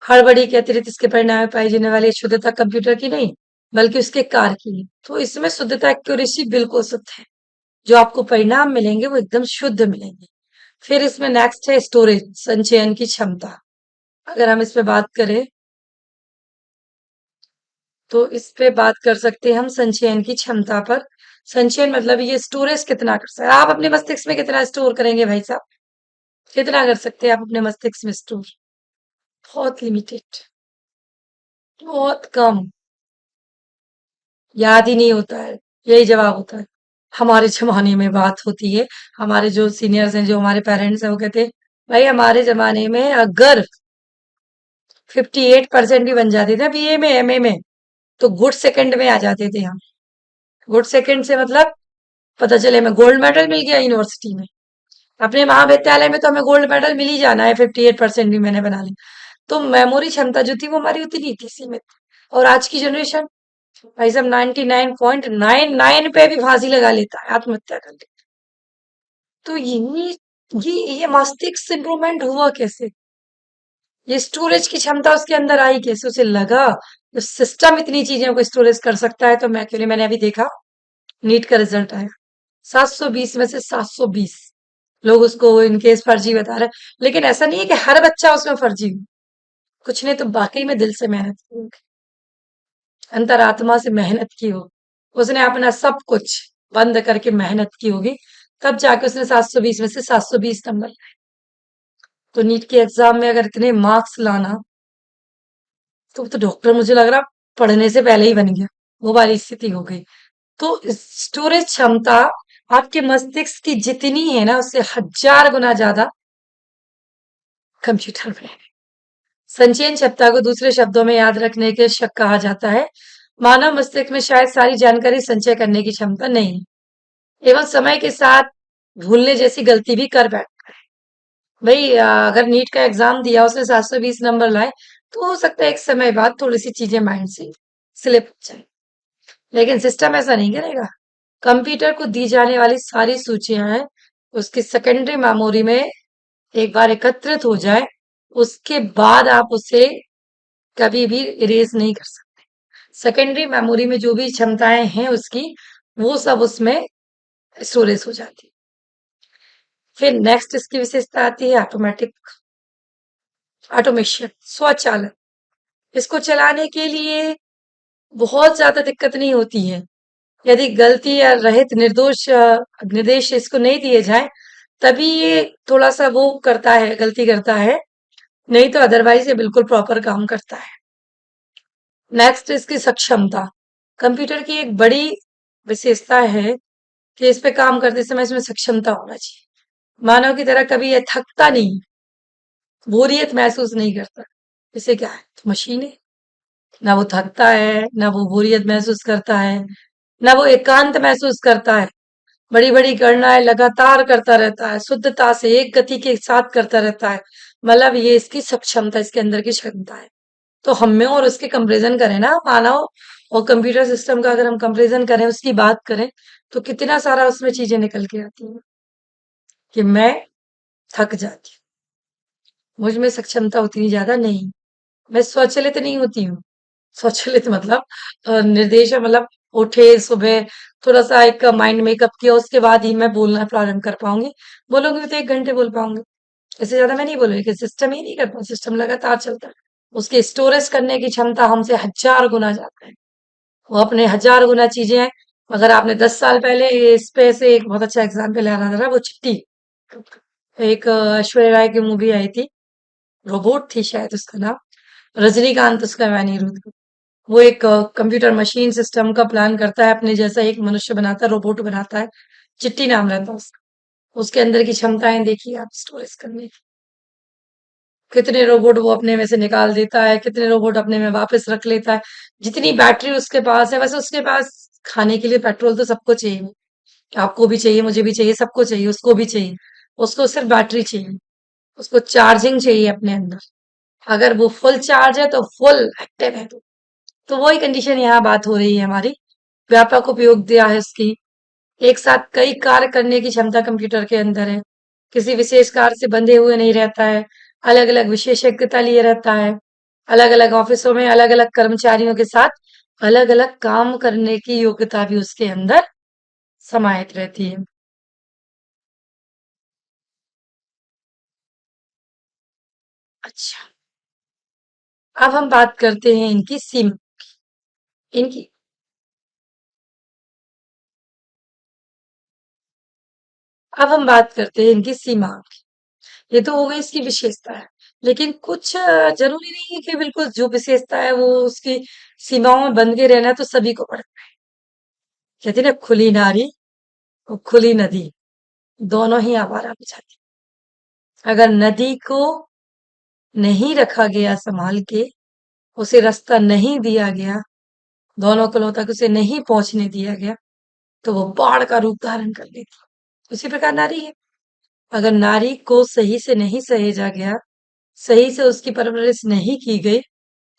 हड़बड़ी के अतिरिक्त इसके परिणाम में पाई जाने वाली शुद्धता कंप्यूटर की नहीं, बल्कि उसके कार्य की है। तो इसमें शुद्धता एक्यूरेसी बिल्कुल शुद्ध है। जो आपको परिणाम मिलेंगे वो एकदम शुद्ध मिलेंगे। फिर इसमें नेक्स्ट है स्टोरेज, संचयन की क्षमता। अगर हम इस पे बात करें तो इस पे बात कर सकते हैं हम संचयन की क्षमता पर। संचयन मतलब ये स्टोरेज कितना कर सकते हैं आप अपने मस्तिष्क में, कितना स्टोर करेंगे भाई साहब? कितना कर सकते हैं आप अपने मस्तिष्क में स्टोर? बहुत लिमिटेड, बहुत कम। याद ही नहीं होता है, यही जवाब होता है। हमारे जमाने में बात होती है, हमारे जो सीनियर्स हैं, जो हमारे पेरेंट्स हैं, वो कहते हैं भाई हमारे जमाने में अगर 58% भी बन जाते थे बीए में, एमए में, तो गुड सेकंड में आ जाते थे हम। गुड सेकंड से मतलब पता चले हमें गोल्ड मेडल मिल गया यूनिवर्सिटी में। अपने महाविद्यालय में तो हमें गोल्ड मेडल मिल ही जाना है, 58% भी मैंने बना ली। तो मेमोरी क्षमता जो थी वो हमारी उतनी थी, सीमित। और आज की जनरेशन भाई साहब 99.99 पे भी फांसी लगा लेता है, आत्महत्या कर लेता है। तो ये मस्तिष्क सिंड्रोमेंट हुआ कैसे? ये स्टोरेज की क्षमता उसके अंदर आई कैसे? उसे लगा जो सिस्टम इतनी चीजें को स्टोरेज कर सकता है, तो मैं क्यों नहीं। मैंने अभी देखा नीट का रिजल्ट आया, 720 में से 720 लोग उसको इनकेस फर्जी बता रहे हैं। लेकिन ऐसा नहीं है कि हर बच्चा उसमें फर्जी हो। कुछ ने तो वाकई में दिल से मेहनत की होगी, अंतरात्मा से मेहनत की हो। उसने अपना सब कुछ बंद करके मेहनत की होगी, तब जाके उसने 720 में से 720 नंबर लाए। तो नीट के एग्जाम में अगर इतने मार्क्स लाना, तो डॉक्टर मुझे लग रहा पढ़ने से पहले ही बन गया। वो वाली स्थिति हो गई। तो स्टोरेज क्षमता आपके मस्तिष्क की जितनी है ना, उससे 1000 गुना ज्यादा कंप्यूटर में है। संचयन क्षमता को दूसरे शब्दों में याद रखने के शक कहा जाता है। मानव मस्तिष्क में शायद सारी जानकारी संचय करने की क्षमता नहीं है, एवं समय के साथ भूलने जैसी गलती भी कर बैठता है। भाई अगर नीट का एग्जाम दिया, उसने 720 नंबर लाए, तो हो सकता है एक समय बाद थोड़ी सी चीजें माइंड से स्लिप हो जाए। लेकिन सिस्टम ऐसा नहीं करेगा। कंप्यूटर को दी जाने वाली सारी सूचियां उसकी सेकेंडरी मेमोरी में एक बार एकत्रित हो जाए, उसके बाद आप उसे कभी भी इरेज नहीं कर सकते। सेकेंडरी मेमोरी में जो भी क्षमताएं हैं उसकी, वो सब उसमें स्टोरेज हो जाती है। फिर नेक्स्ट इसकी विशेषता आती है ऑटोमेटिक, ऑटोमेशन, स्वचालन। इसको चलाने के लिए बहुत ज्यादा दिक्कत नहीं होती है। यदि गलती या रहित निर्दोष निर्देश इसको नहीं दिए जाए, तभी ये थोड़ा सा वो करता है, गलती करता है। नहीं तो अदरवाइज ये बिल्कुल प्रॉपर काम करता है। नेक्स्ट इसकी सक्षमता। कंप्यूटर की एक बड़ी विशेषता है कि इस पे काम करते समय इसमें सक्षमता होना चाहिए। मानव की तरह कभी यह थकता नहीं, बोरियत महसूस नहीं करता। इसे क्या है, तो मशीन है। ना वो थकता है, ना वो बोरियत महसूस करता है, ना वो एकांत महसूस करता है। बड़ी बड़ी गणनाएं लगातार करता रहता है, शुद्धता से एक गति के साथ करता रहता है। मतलब ये इसकी सक्षमता, इसके अंदर की क्षमता है। तो हम में और उसके कंपैरिजन करें ना, मानव और कंप्यूटर सिस्टम का अगर हम कंपैरिजन करें, उसकी बात करें, तो कितना सारा उसमें चीजें निकल के आती हैं कि मैं थक जाती हूँ, मुझ में सक्षमता उतनी ज्यादा नहीं, मैं स्वचालित नहीं होती हूँ। स्वचालित मतलब निर्देश मतलब उठे सुबह, थोड़ा सा एक माइंड मेकअप किया, उसके बाद ही मैं बोलना प्रारंभ कर पाऊंगी। बोलूंगी तो 1 घंटे बोल पाऊंगी, इससे ज्यादा मैं नहीं बोलूंगी। कि सिस्टम ही नहीं करता, सिस्टम लगातार चलता है। उसके स्टोरेज करने की क्षमता हमसे 1000 गुना ज्यादा है। वो अपने 1000 गुना चीजें, अगर आपने 10 साल पहले इस पे से एक बहुत अच्छा एग्जाम्पल याद आ रहा, वो चिट्टी, एक ऐश्वर्या राय की मूवी आई थी, रोबोट थी शायद उसका नाम, रजनीकांत उसका मैनेजर था। वो एक कंप्यूटर मशीन सिस्टम का प्लान करता है, अपने जैसा एक मनुष्य बनाता है, रोबोट बनाता है। चिट्टी नाम रहता है उसका। उसके अंदर की क्षमताएं देखिए आप स्टोरेज करने की। कितने रोबोट वो अपने में से निकाल देता है, कितने रोबोट अपने में वापस रख लेता है। जितनी बैटरी उसके पास है, वैसे उसके पास खाने के लिए पेट्रोल तो सबको चाहिए। आपको भी चाहिए, मुझे भी चाहिए, सबको चाहिए, उसको भी चाहिए। उसको सिर्फ बैटरी चाहिए, उसको चार्जिंग चाहिए अपने अंदर। अगर वो फुल चार्ज है तो फुल एक्टिव है। तो वही कंडीशन यहाँ बात हो रही है हमारी। व्यापक उपयोग दिया है उसकी, एक साथ कई कार्य करने की क्षमता कंप्यूटर के अंदर है, किसी विशेष कार्य से बंधे हुए नहीं रहता है, अलग अलग विशेषज्ञता लिए रहता है, अलग अलग ऑफिसों में अलग अलग कर्मचारियों के साथ अलग अलग काम करने की योग्यता भी उसके अंदर समाहित रहती है। अच्छा, अब हम बात करते हैं इनकी सीमा। इनकी अब हम बात करते हैं इनकी सीमा। ये तो हो गई इसकी विशेषता है, लेकिन कुछ जरूरी नहीं है कि बिल्कुल जो विशेषता है वो उसकी सीमाओं में बंध के रहना है, तो सभी को पड़ता है। कहते हैं ना, खुली नारी और खुली नदी दोनों ही आवारा हो जाती है। अगर नदी को नहीं रखा गया संभाल के, उसे रास्ता नहीं दिया गया, दोनों कुलों तक उसे नहीं पहुंचने दिया गया, तो वो बाढ़ का रूप धारण कर लेती है। उसी प्रकार नारी है। अगर नारी को सही से नहीं सहेजा गया, सही से उसकी परवरिश नहीं की गई,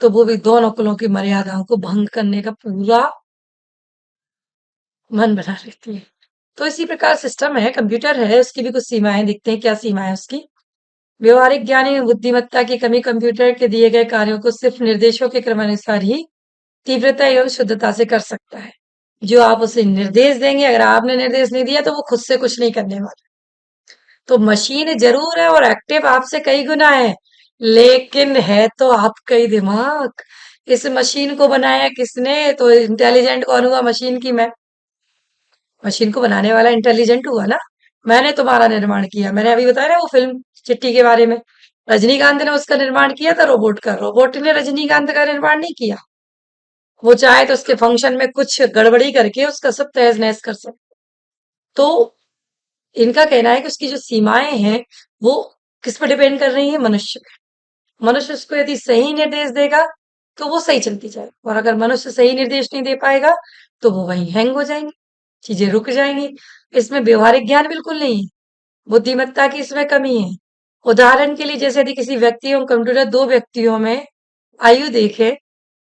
तो वो भी दोनों कुलों की मर्यादाओं को भंग करने का पूरा मन बना लेती है। तो इसी प्रकार सिस्टम है, कंप्यूटर है, उसकी भी कुछ सीमाएं। दिखते हैं क्या सीमा है उसकी। व्यवहारिक ज्ञान एवं बुद्धिमत्ता की कमी कंप्यूटर के दिए गए कार्यों को सिर्फ निर्देशों के क्रमानुसार ही तीव्रता एवं शुद्धता से कर सकता है। जो आप उसे निर्देश देंगे, अगर आपने निर्देश नहीं दिया तो वो खुद से कुछ नहीं करने वाला। तो मशीन जरूर है और एक्टिव आपसे कई गुना है, लेकिन है तो आपका ही दिमाग। इस मशीन को बनाया किसने? तो इंटेलिजेंट कौन हुआ मशीन की? मैं। मशीन को बनाने वाला इंटेलिजेंट हुआ ना। मैंने तुम्हारा निर्माण किया। मैंने अभी बताया ना वो फिल्म चिट्टी के बारे में, रजनीकांत ने उसका निर्माण किया था रोबोट का। रोबोट ने रजनीकांत का निर्माण नहीं किया। वो चाहे तो उसके फंक्शन में कुछ गड़बड़ी करके उसका सब तहस नहस कर सकते। तो इनका कहना है कि उसकी जो सीमाएं हैं वो किस पर डिपेंड कर रही है? मनुष्य पे। मनुष्य उसको यदि सही निर्देश देगा तो वो सही चलती जाए, और अगर मनुष्य सही निर्देश नहीं दे पाएगा तो वो वहीं हैंग हो जाएंगी, चीजें रुक जाएंगी। इसमें व्यवहारिक ज्ञान बिल्कुल नहीं है, बुद्धिमत्ता की इसमें कमी है। उदाहरण के लिए, जैसे यदि किसी व्यक्ति एवं कंप्यूटर, दो व्यक्तियों में आयु देखे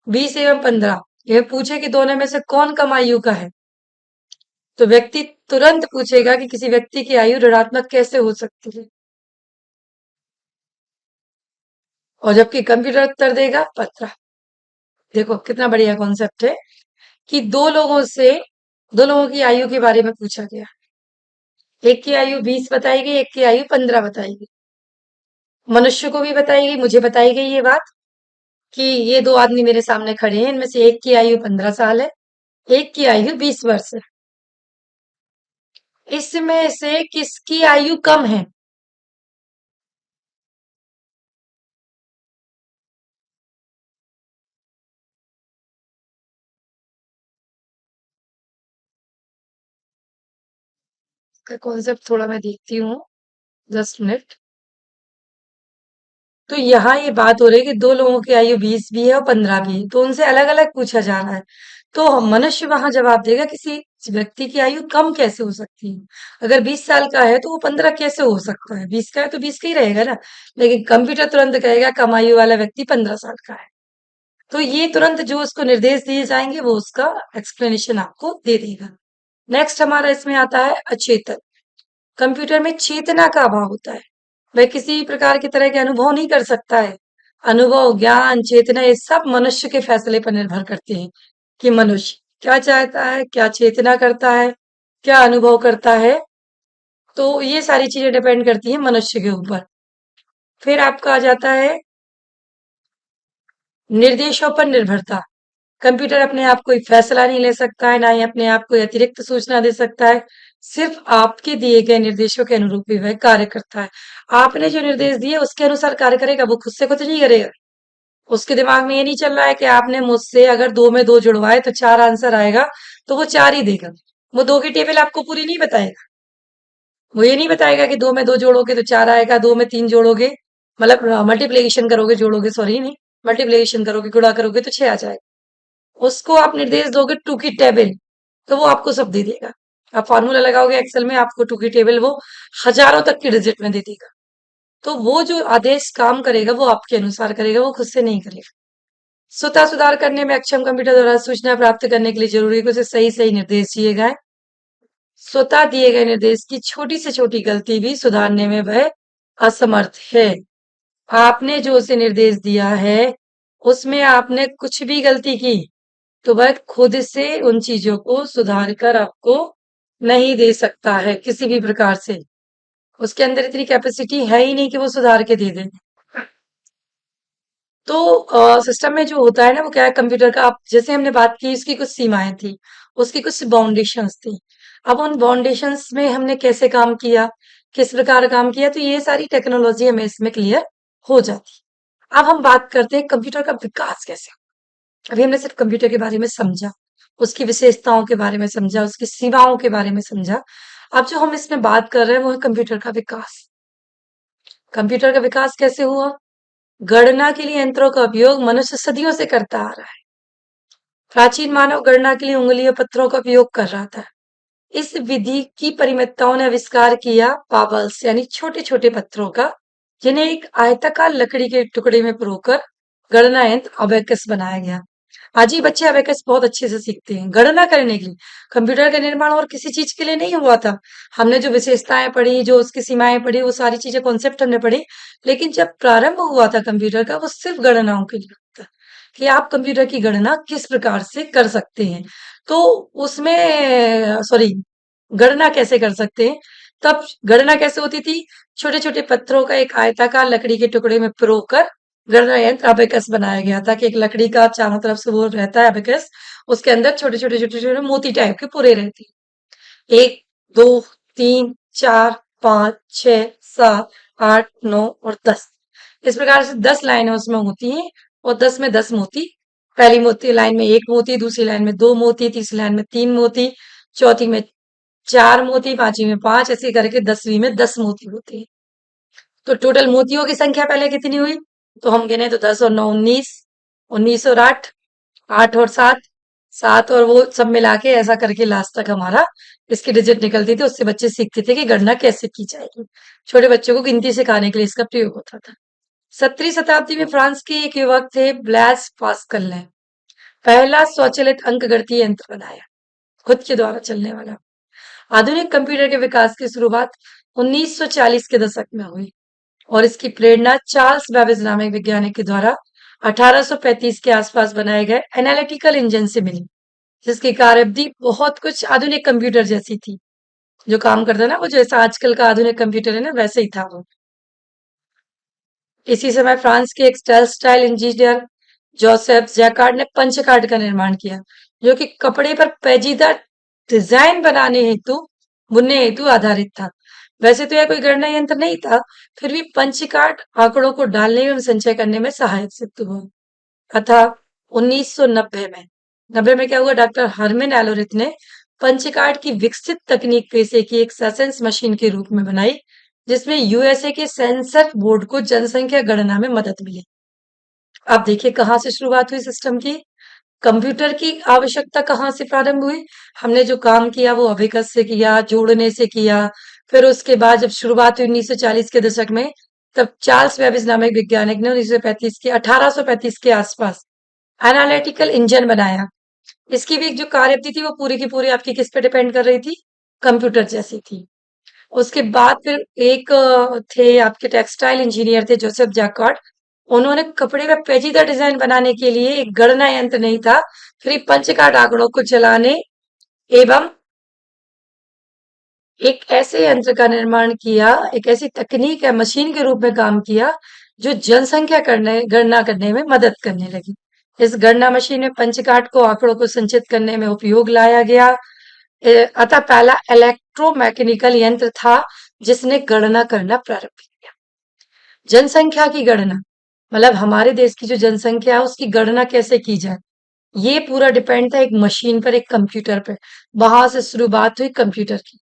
20 एवं 15, यह पूछे कि दोनों में से कौन कम आयु का है, तो व्यक्ति तुरंत पूछेगा कि किसी व्यक्ति की आयु ऋणात्मक कैसे हो सकती है, और जबकि कंप्यूटर उत्तर देगा 15। देखो कितना बढ़िया कॉन्सेप्ट है कि दो लोगों की आयु के बारे में पूछा गया। एक की आयु 20 बताई गई, एक की आयु 15 बताई गई। मनुष्य को भी बताई गई, मुझे बताई गई ये बात कि ये दो आदमी मेरे सामने खड़े हैं, इनमें से एक की आयु 15 साल है, एक की आयु 20 वर्ष है। इसमें से किसकी आयु कम है? इसका कॉन्सेप्ट थोड़ा मैं देखती हूँ, 10 मिनट। तो यहाँ ये बात हो रही है कि दो लोगों की आयु 20 भी है और 15 भी है, तो उनसे अलग अलग पूछा जा रहा है। तो मनुष्य वहां जवाब देगा किसी व्यक्ति की आयु कम कैसे हो सकती है? अगर 20 साल का है तो वो 15 कैसे हो सकता है? 20 का है तो 20 का ही रहेगा ना। लेकिन कंप्यूटर तुरंत कहेगा कम आयु वाला व्यक्ति 15 साल का है। तो ये तुरंत जो उसको निर्देश दिए जाएंगे वो उसका एक्सप्लेनेशन आपको दे देगा। नेक्स्ट हमारा इसमें आता है अचेतन। कंप्यूटर में चेतना का अभाव होता है, वह किसी प्रकार की तरह के अनुभव नहीं कर सकता है। अनुभव, ज्ञान, चेतना, ये सब मनुष्य के फैसले पर निर्भर करते हैं कि मनुष्य क्या चाहता है, क्या चेतना करता है, क्या अनुभव करता है। तो ये सारी चीजें डिपेंड करती हैं मनुष्य के ऊपर। फिर आपका आ जाता है निर्देशों पर निर्भरता। कंप्यूटर अपने आप कोई फैसला नहीं ले सकता है, ना ही अपने आप कोई अतिरिक्त सूचना दे सकता है। सिर्फ आपके दिए गए निर्देशों के अनुरूप ही वह कार्य करता है। आपने जो निर्देश दिए उसके अनुसार कार्य करेगा, वो खुद से कुछ नहीं करेगा। उसके दिमाग में ये नहीं चल रहा है कि आपने मुझसे अगर दो में दो जुड़वाए तो चार आंसर आएगा, तो वो चार ही देगा। वो दो की टेबल आपको पूरी नहीं बताएगा। वो ये नहीं बताएगा कि दो में दो जोड़ोगे तो चार आएगा, दो में तीन जोड़ोगे, मतलब मल्टीप्लीकेशन करोगे, जोड़ोगे सॉरी नहीं, मल्टीप्लीकेशन करोगे, गुणा करोगे तो छह आ जाएगा। उसको आप निर्देश दोगे टू की टेबल, तो वो आपको सब दे देगा। आप फॉर्मूला लगाओगे एक्सेल में, आपको टू की टेबल वो हजारों तक की डिजिट में दे देगा। तो वो जो आदेश काम करेगा वो आपके अनुसार करेगा, वो खुद से नहीं करेगा। स्वतः सुधार करने में अक्षम कंप्यूटर द्वारा सूचना प्राप्त करने के लिए जरूरी है कि उसे सही सही निर्देश दिए गए। स्वतः दिए गए निर्देश की छोटी से छोटी गलती भी सुधारने में वह असमर्थ है। आपने जो उसे निर्देश दिया है उसमें आपने कुछ भी गलती की तो वह खुद से उन चीजों को सुधार कर आपको नहीं दे सकता है किसी भी प्रकार से। उसके अंदर इतनी कैपेसिटी है ही नहीं कि वो सुधार के दे दे। तो सिस्टम में जो होता है ना वो क्या है, कंप्यूटर का, आप जैसे हमने बात की, उसकी कुछ सीमाएं थी, उसकी कुछ बाउंडेशंस थी। अब उन बाउंडेशंस में हमने कैसे काम किया, किस प्रकार काम किया, तो ये सारी टेक्नोलॉजी हमें इसमें क्लियर हो जाती। अब हम बात करते हैं कंप्यूटर का विकास कैसे। अभी हमने सिर्फ कंप्यूटर के बारे में समझा, उसकी विशेषताओं के बारे में समझा, उसकी सीमाओं के बारे में समझा। अब जो हम इसमें बात कर रहे हैं वो है कंप्यूटर का विकास। कंप्यूटर का विकास कैसे हुआ? गणना के लिए यंत्रों का उपयोग मनुष्य सदियों से करता आ रहा है। प्राचीन मानव गणना के लिए उंगली और पत्थरों का उपयोग कर रहा था। इस विधि की परिमितताओं ने आविष्कार किया पावल्स यानी छोटे छोटे पत्थरों का, जिन्हें एक आयताकार लकड़ी के टुकड़े में परोकर गणना यंत्र अबेकस बनाया गया। आज ही बच्चे अबेकस बहुत अच्छे से सीखते हैं गणना करने के लिए। कंप्यूटर का निर्माण और किसी चीज के लिए नहीं हुआ था। हमने जो विशेषताएं पढ़ी, जो उसकी सीमाएं पढ़ी, वो सारी चीजें कॉन्सेप्ट हमने पढ़ी, लेकिन जब प्रारंभ हुआ था कंप्यूटर का वो सिर्फ गणनाओं के लिए था कि आप कंप्यूटर की गणना किस प्रकार से कर सकते हैं। तो उसमें सॉरी, गणना कैसे कर सकते हैं। तब गणना कैसे होती थी? छोटे छोटे पत्थरों का एक आयताकार लकड़ी के टुकड़े में पिरोकर गणना यंत्र अबेकस बनाया गया था कि एक लकड़ी का चारों तरफ से वो रहता है अबेकस, उसके अंदर छोटे छोटे छोटे छोटे मोती टाइप के पुरे रहते हैं। एक, दो, तीन, चार, पांच, छह, सात, आठ, नौ और 10। इस प्रकार से 10 लाइनें उसमें होती हैं और 10 में 10 मोती। पहली मोती लाइन में एक मोती, दूसरी लाइन में दो मोती, तीसरी लाइन में तीन मोती, चौथी में चार मोती, पांचवी में पांच, ऐसे करके 10वीं में 10 मोती होते हैं। तो टोटल मोतियों की संख्या पहले कितनी हुई? तो हम गिने तो 10 और 9 19, 19 और 8, 8 और 7, 7 और वो सब मिला के ऐसा करके लास्ट तक हमारा इसकी डिजिट निकलती थी। उससे बच्चे सीखते थे कि गणना कैसे की जाएगी। छोटे बच्चों को गिनती सिखाने के लिए इसका प्रयोग होता था। 17वीं शताब्दी में फ्रांस के एक युवक थे ब्लैस पास्कल ने पहला स्वचालित अंक गणितीय यंत्र बनाया, खुद के द्वारा चलने वाला। आधुनिक कंप्यूटर के विकास की शुरुआत 1940 के दशक में हुई और इसकी प्रेरणा चार्ल्स बेबेज नामक वैज्ञानिक के द्वारा 1835 के आसपास बनाए गए एनालिटिकल इंजन से मिली, जिसकी कार्यावधि बहुत कुछ आधुनिक कंप्यूटर जैसी थी। जो काम करता ना वो जैसा आजकल का आधुनिक कंप्यूटर है ना, वैसे ही था वो। इसी समय फ्रांस के एक टेक्सटाइल इंजीनियर जोसेफ जैकार्ड ने पंच कार्ड का निर्माण किया, जो कि कपड़े पर पेचीदा डिजाइन बनाने हेतु, बुनने हेतु आधारित था। वैसे तो यह कोई गणना यंत्र नहीं था, फिर भी पंच कार्ड आंकड़ों को डालने एवं संचय करने में सहायक सिद्ध हुआ। अतः 1990 में 90 में क्या हुआ, डॉक्टर हरमिन एलोरिथ ने पंच कार्ड की विकसित तकनीक पेशे की एक सेशंस मशीन के रूप में बनाई, जिसमें यूएसए के सेंसर बोर्ड को जनसंख्या गणना में मदद मिली। आप देखिए कहाँ से शुरुआत हुई सिस्टम की। कंप्यूटर की आवश्यकता कहाँ से प्रारंभ हुई? हमने जो काम किया वो अबेकस से किया, जोड़ने से किया। फिर उसके बाद जब शुरुआत हुई 1940 के दशक में, तब चार्ल्स बेबेज नामक वैज्ञानिक ने 1835 के आसपास एनालिटिकल इंजन बनाया। इसकी भी जो कार्यविधि थी वो पूरी की पूरी आपकी किस पे डिपेंड कर रही थी? कंप्यूटर जैसी थी। उसके बाद फिर एक थे आपके टेक्सटाइल इंजीनियर थे जोसेफ जैकार्ड। उन्होंने कपड़े का पेचीदा डिजाइन बनाने के लिए एक गणना यंत्र नहीं था, फिर पंच कार्ड आंकड़ों को चलाने एवं एक ऐसे यंत्र का निर्माण किया, एक ऐसी तकनीक है मशीन के रूप में काम किया जो जनसंख्या गणना करने में मदद करने लगी। इस गणना मशीन में पंच कार्ड को आंकड़ों को संचित करने में उपयोग लाया गया। अतः पहला इलेक्ट्रोमैकेनिकल यंत्र था जिसने गणना करना प्रारंभ किया। जनसंख्या की गणना मतलब हमारे देश की जो जनसंख्या है उसकी गणना कैसे की जाए, ये पूरा डिपेंड था एक मशीन पर, एक कंप्यूटर पर। वहां से शुरुआत हुई कंप्यूटर की।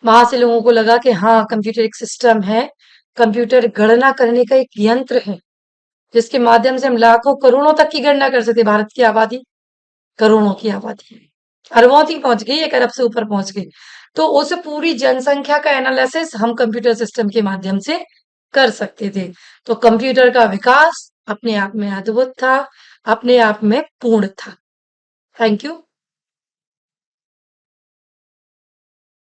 वहां से लोगों को लगा कि हाँ कंप्यूटर एक सिस्टम है, कंप्यूटर गणना करने का एक यंत्र है जिसके माध्यम से हम लाखों करोड़ों तक की गणना कर सकते। भारत की आबादी करोड़ों की आबादी है, अरबों तक पहुंच गई, 1 अरब से ऊपर पहुंच गई। तो उस पूरी जनसंख्या का एनालिसिस हम कंप्यूटर सिस्टम के माध्यम से कर सकते थे। तो कंप्यूटर का विकास अपने आप में अद्भुत था, अपने आप में पूर्ण था। Thank you.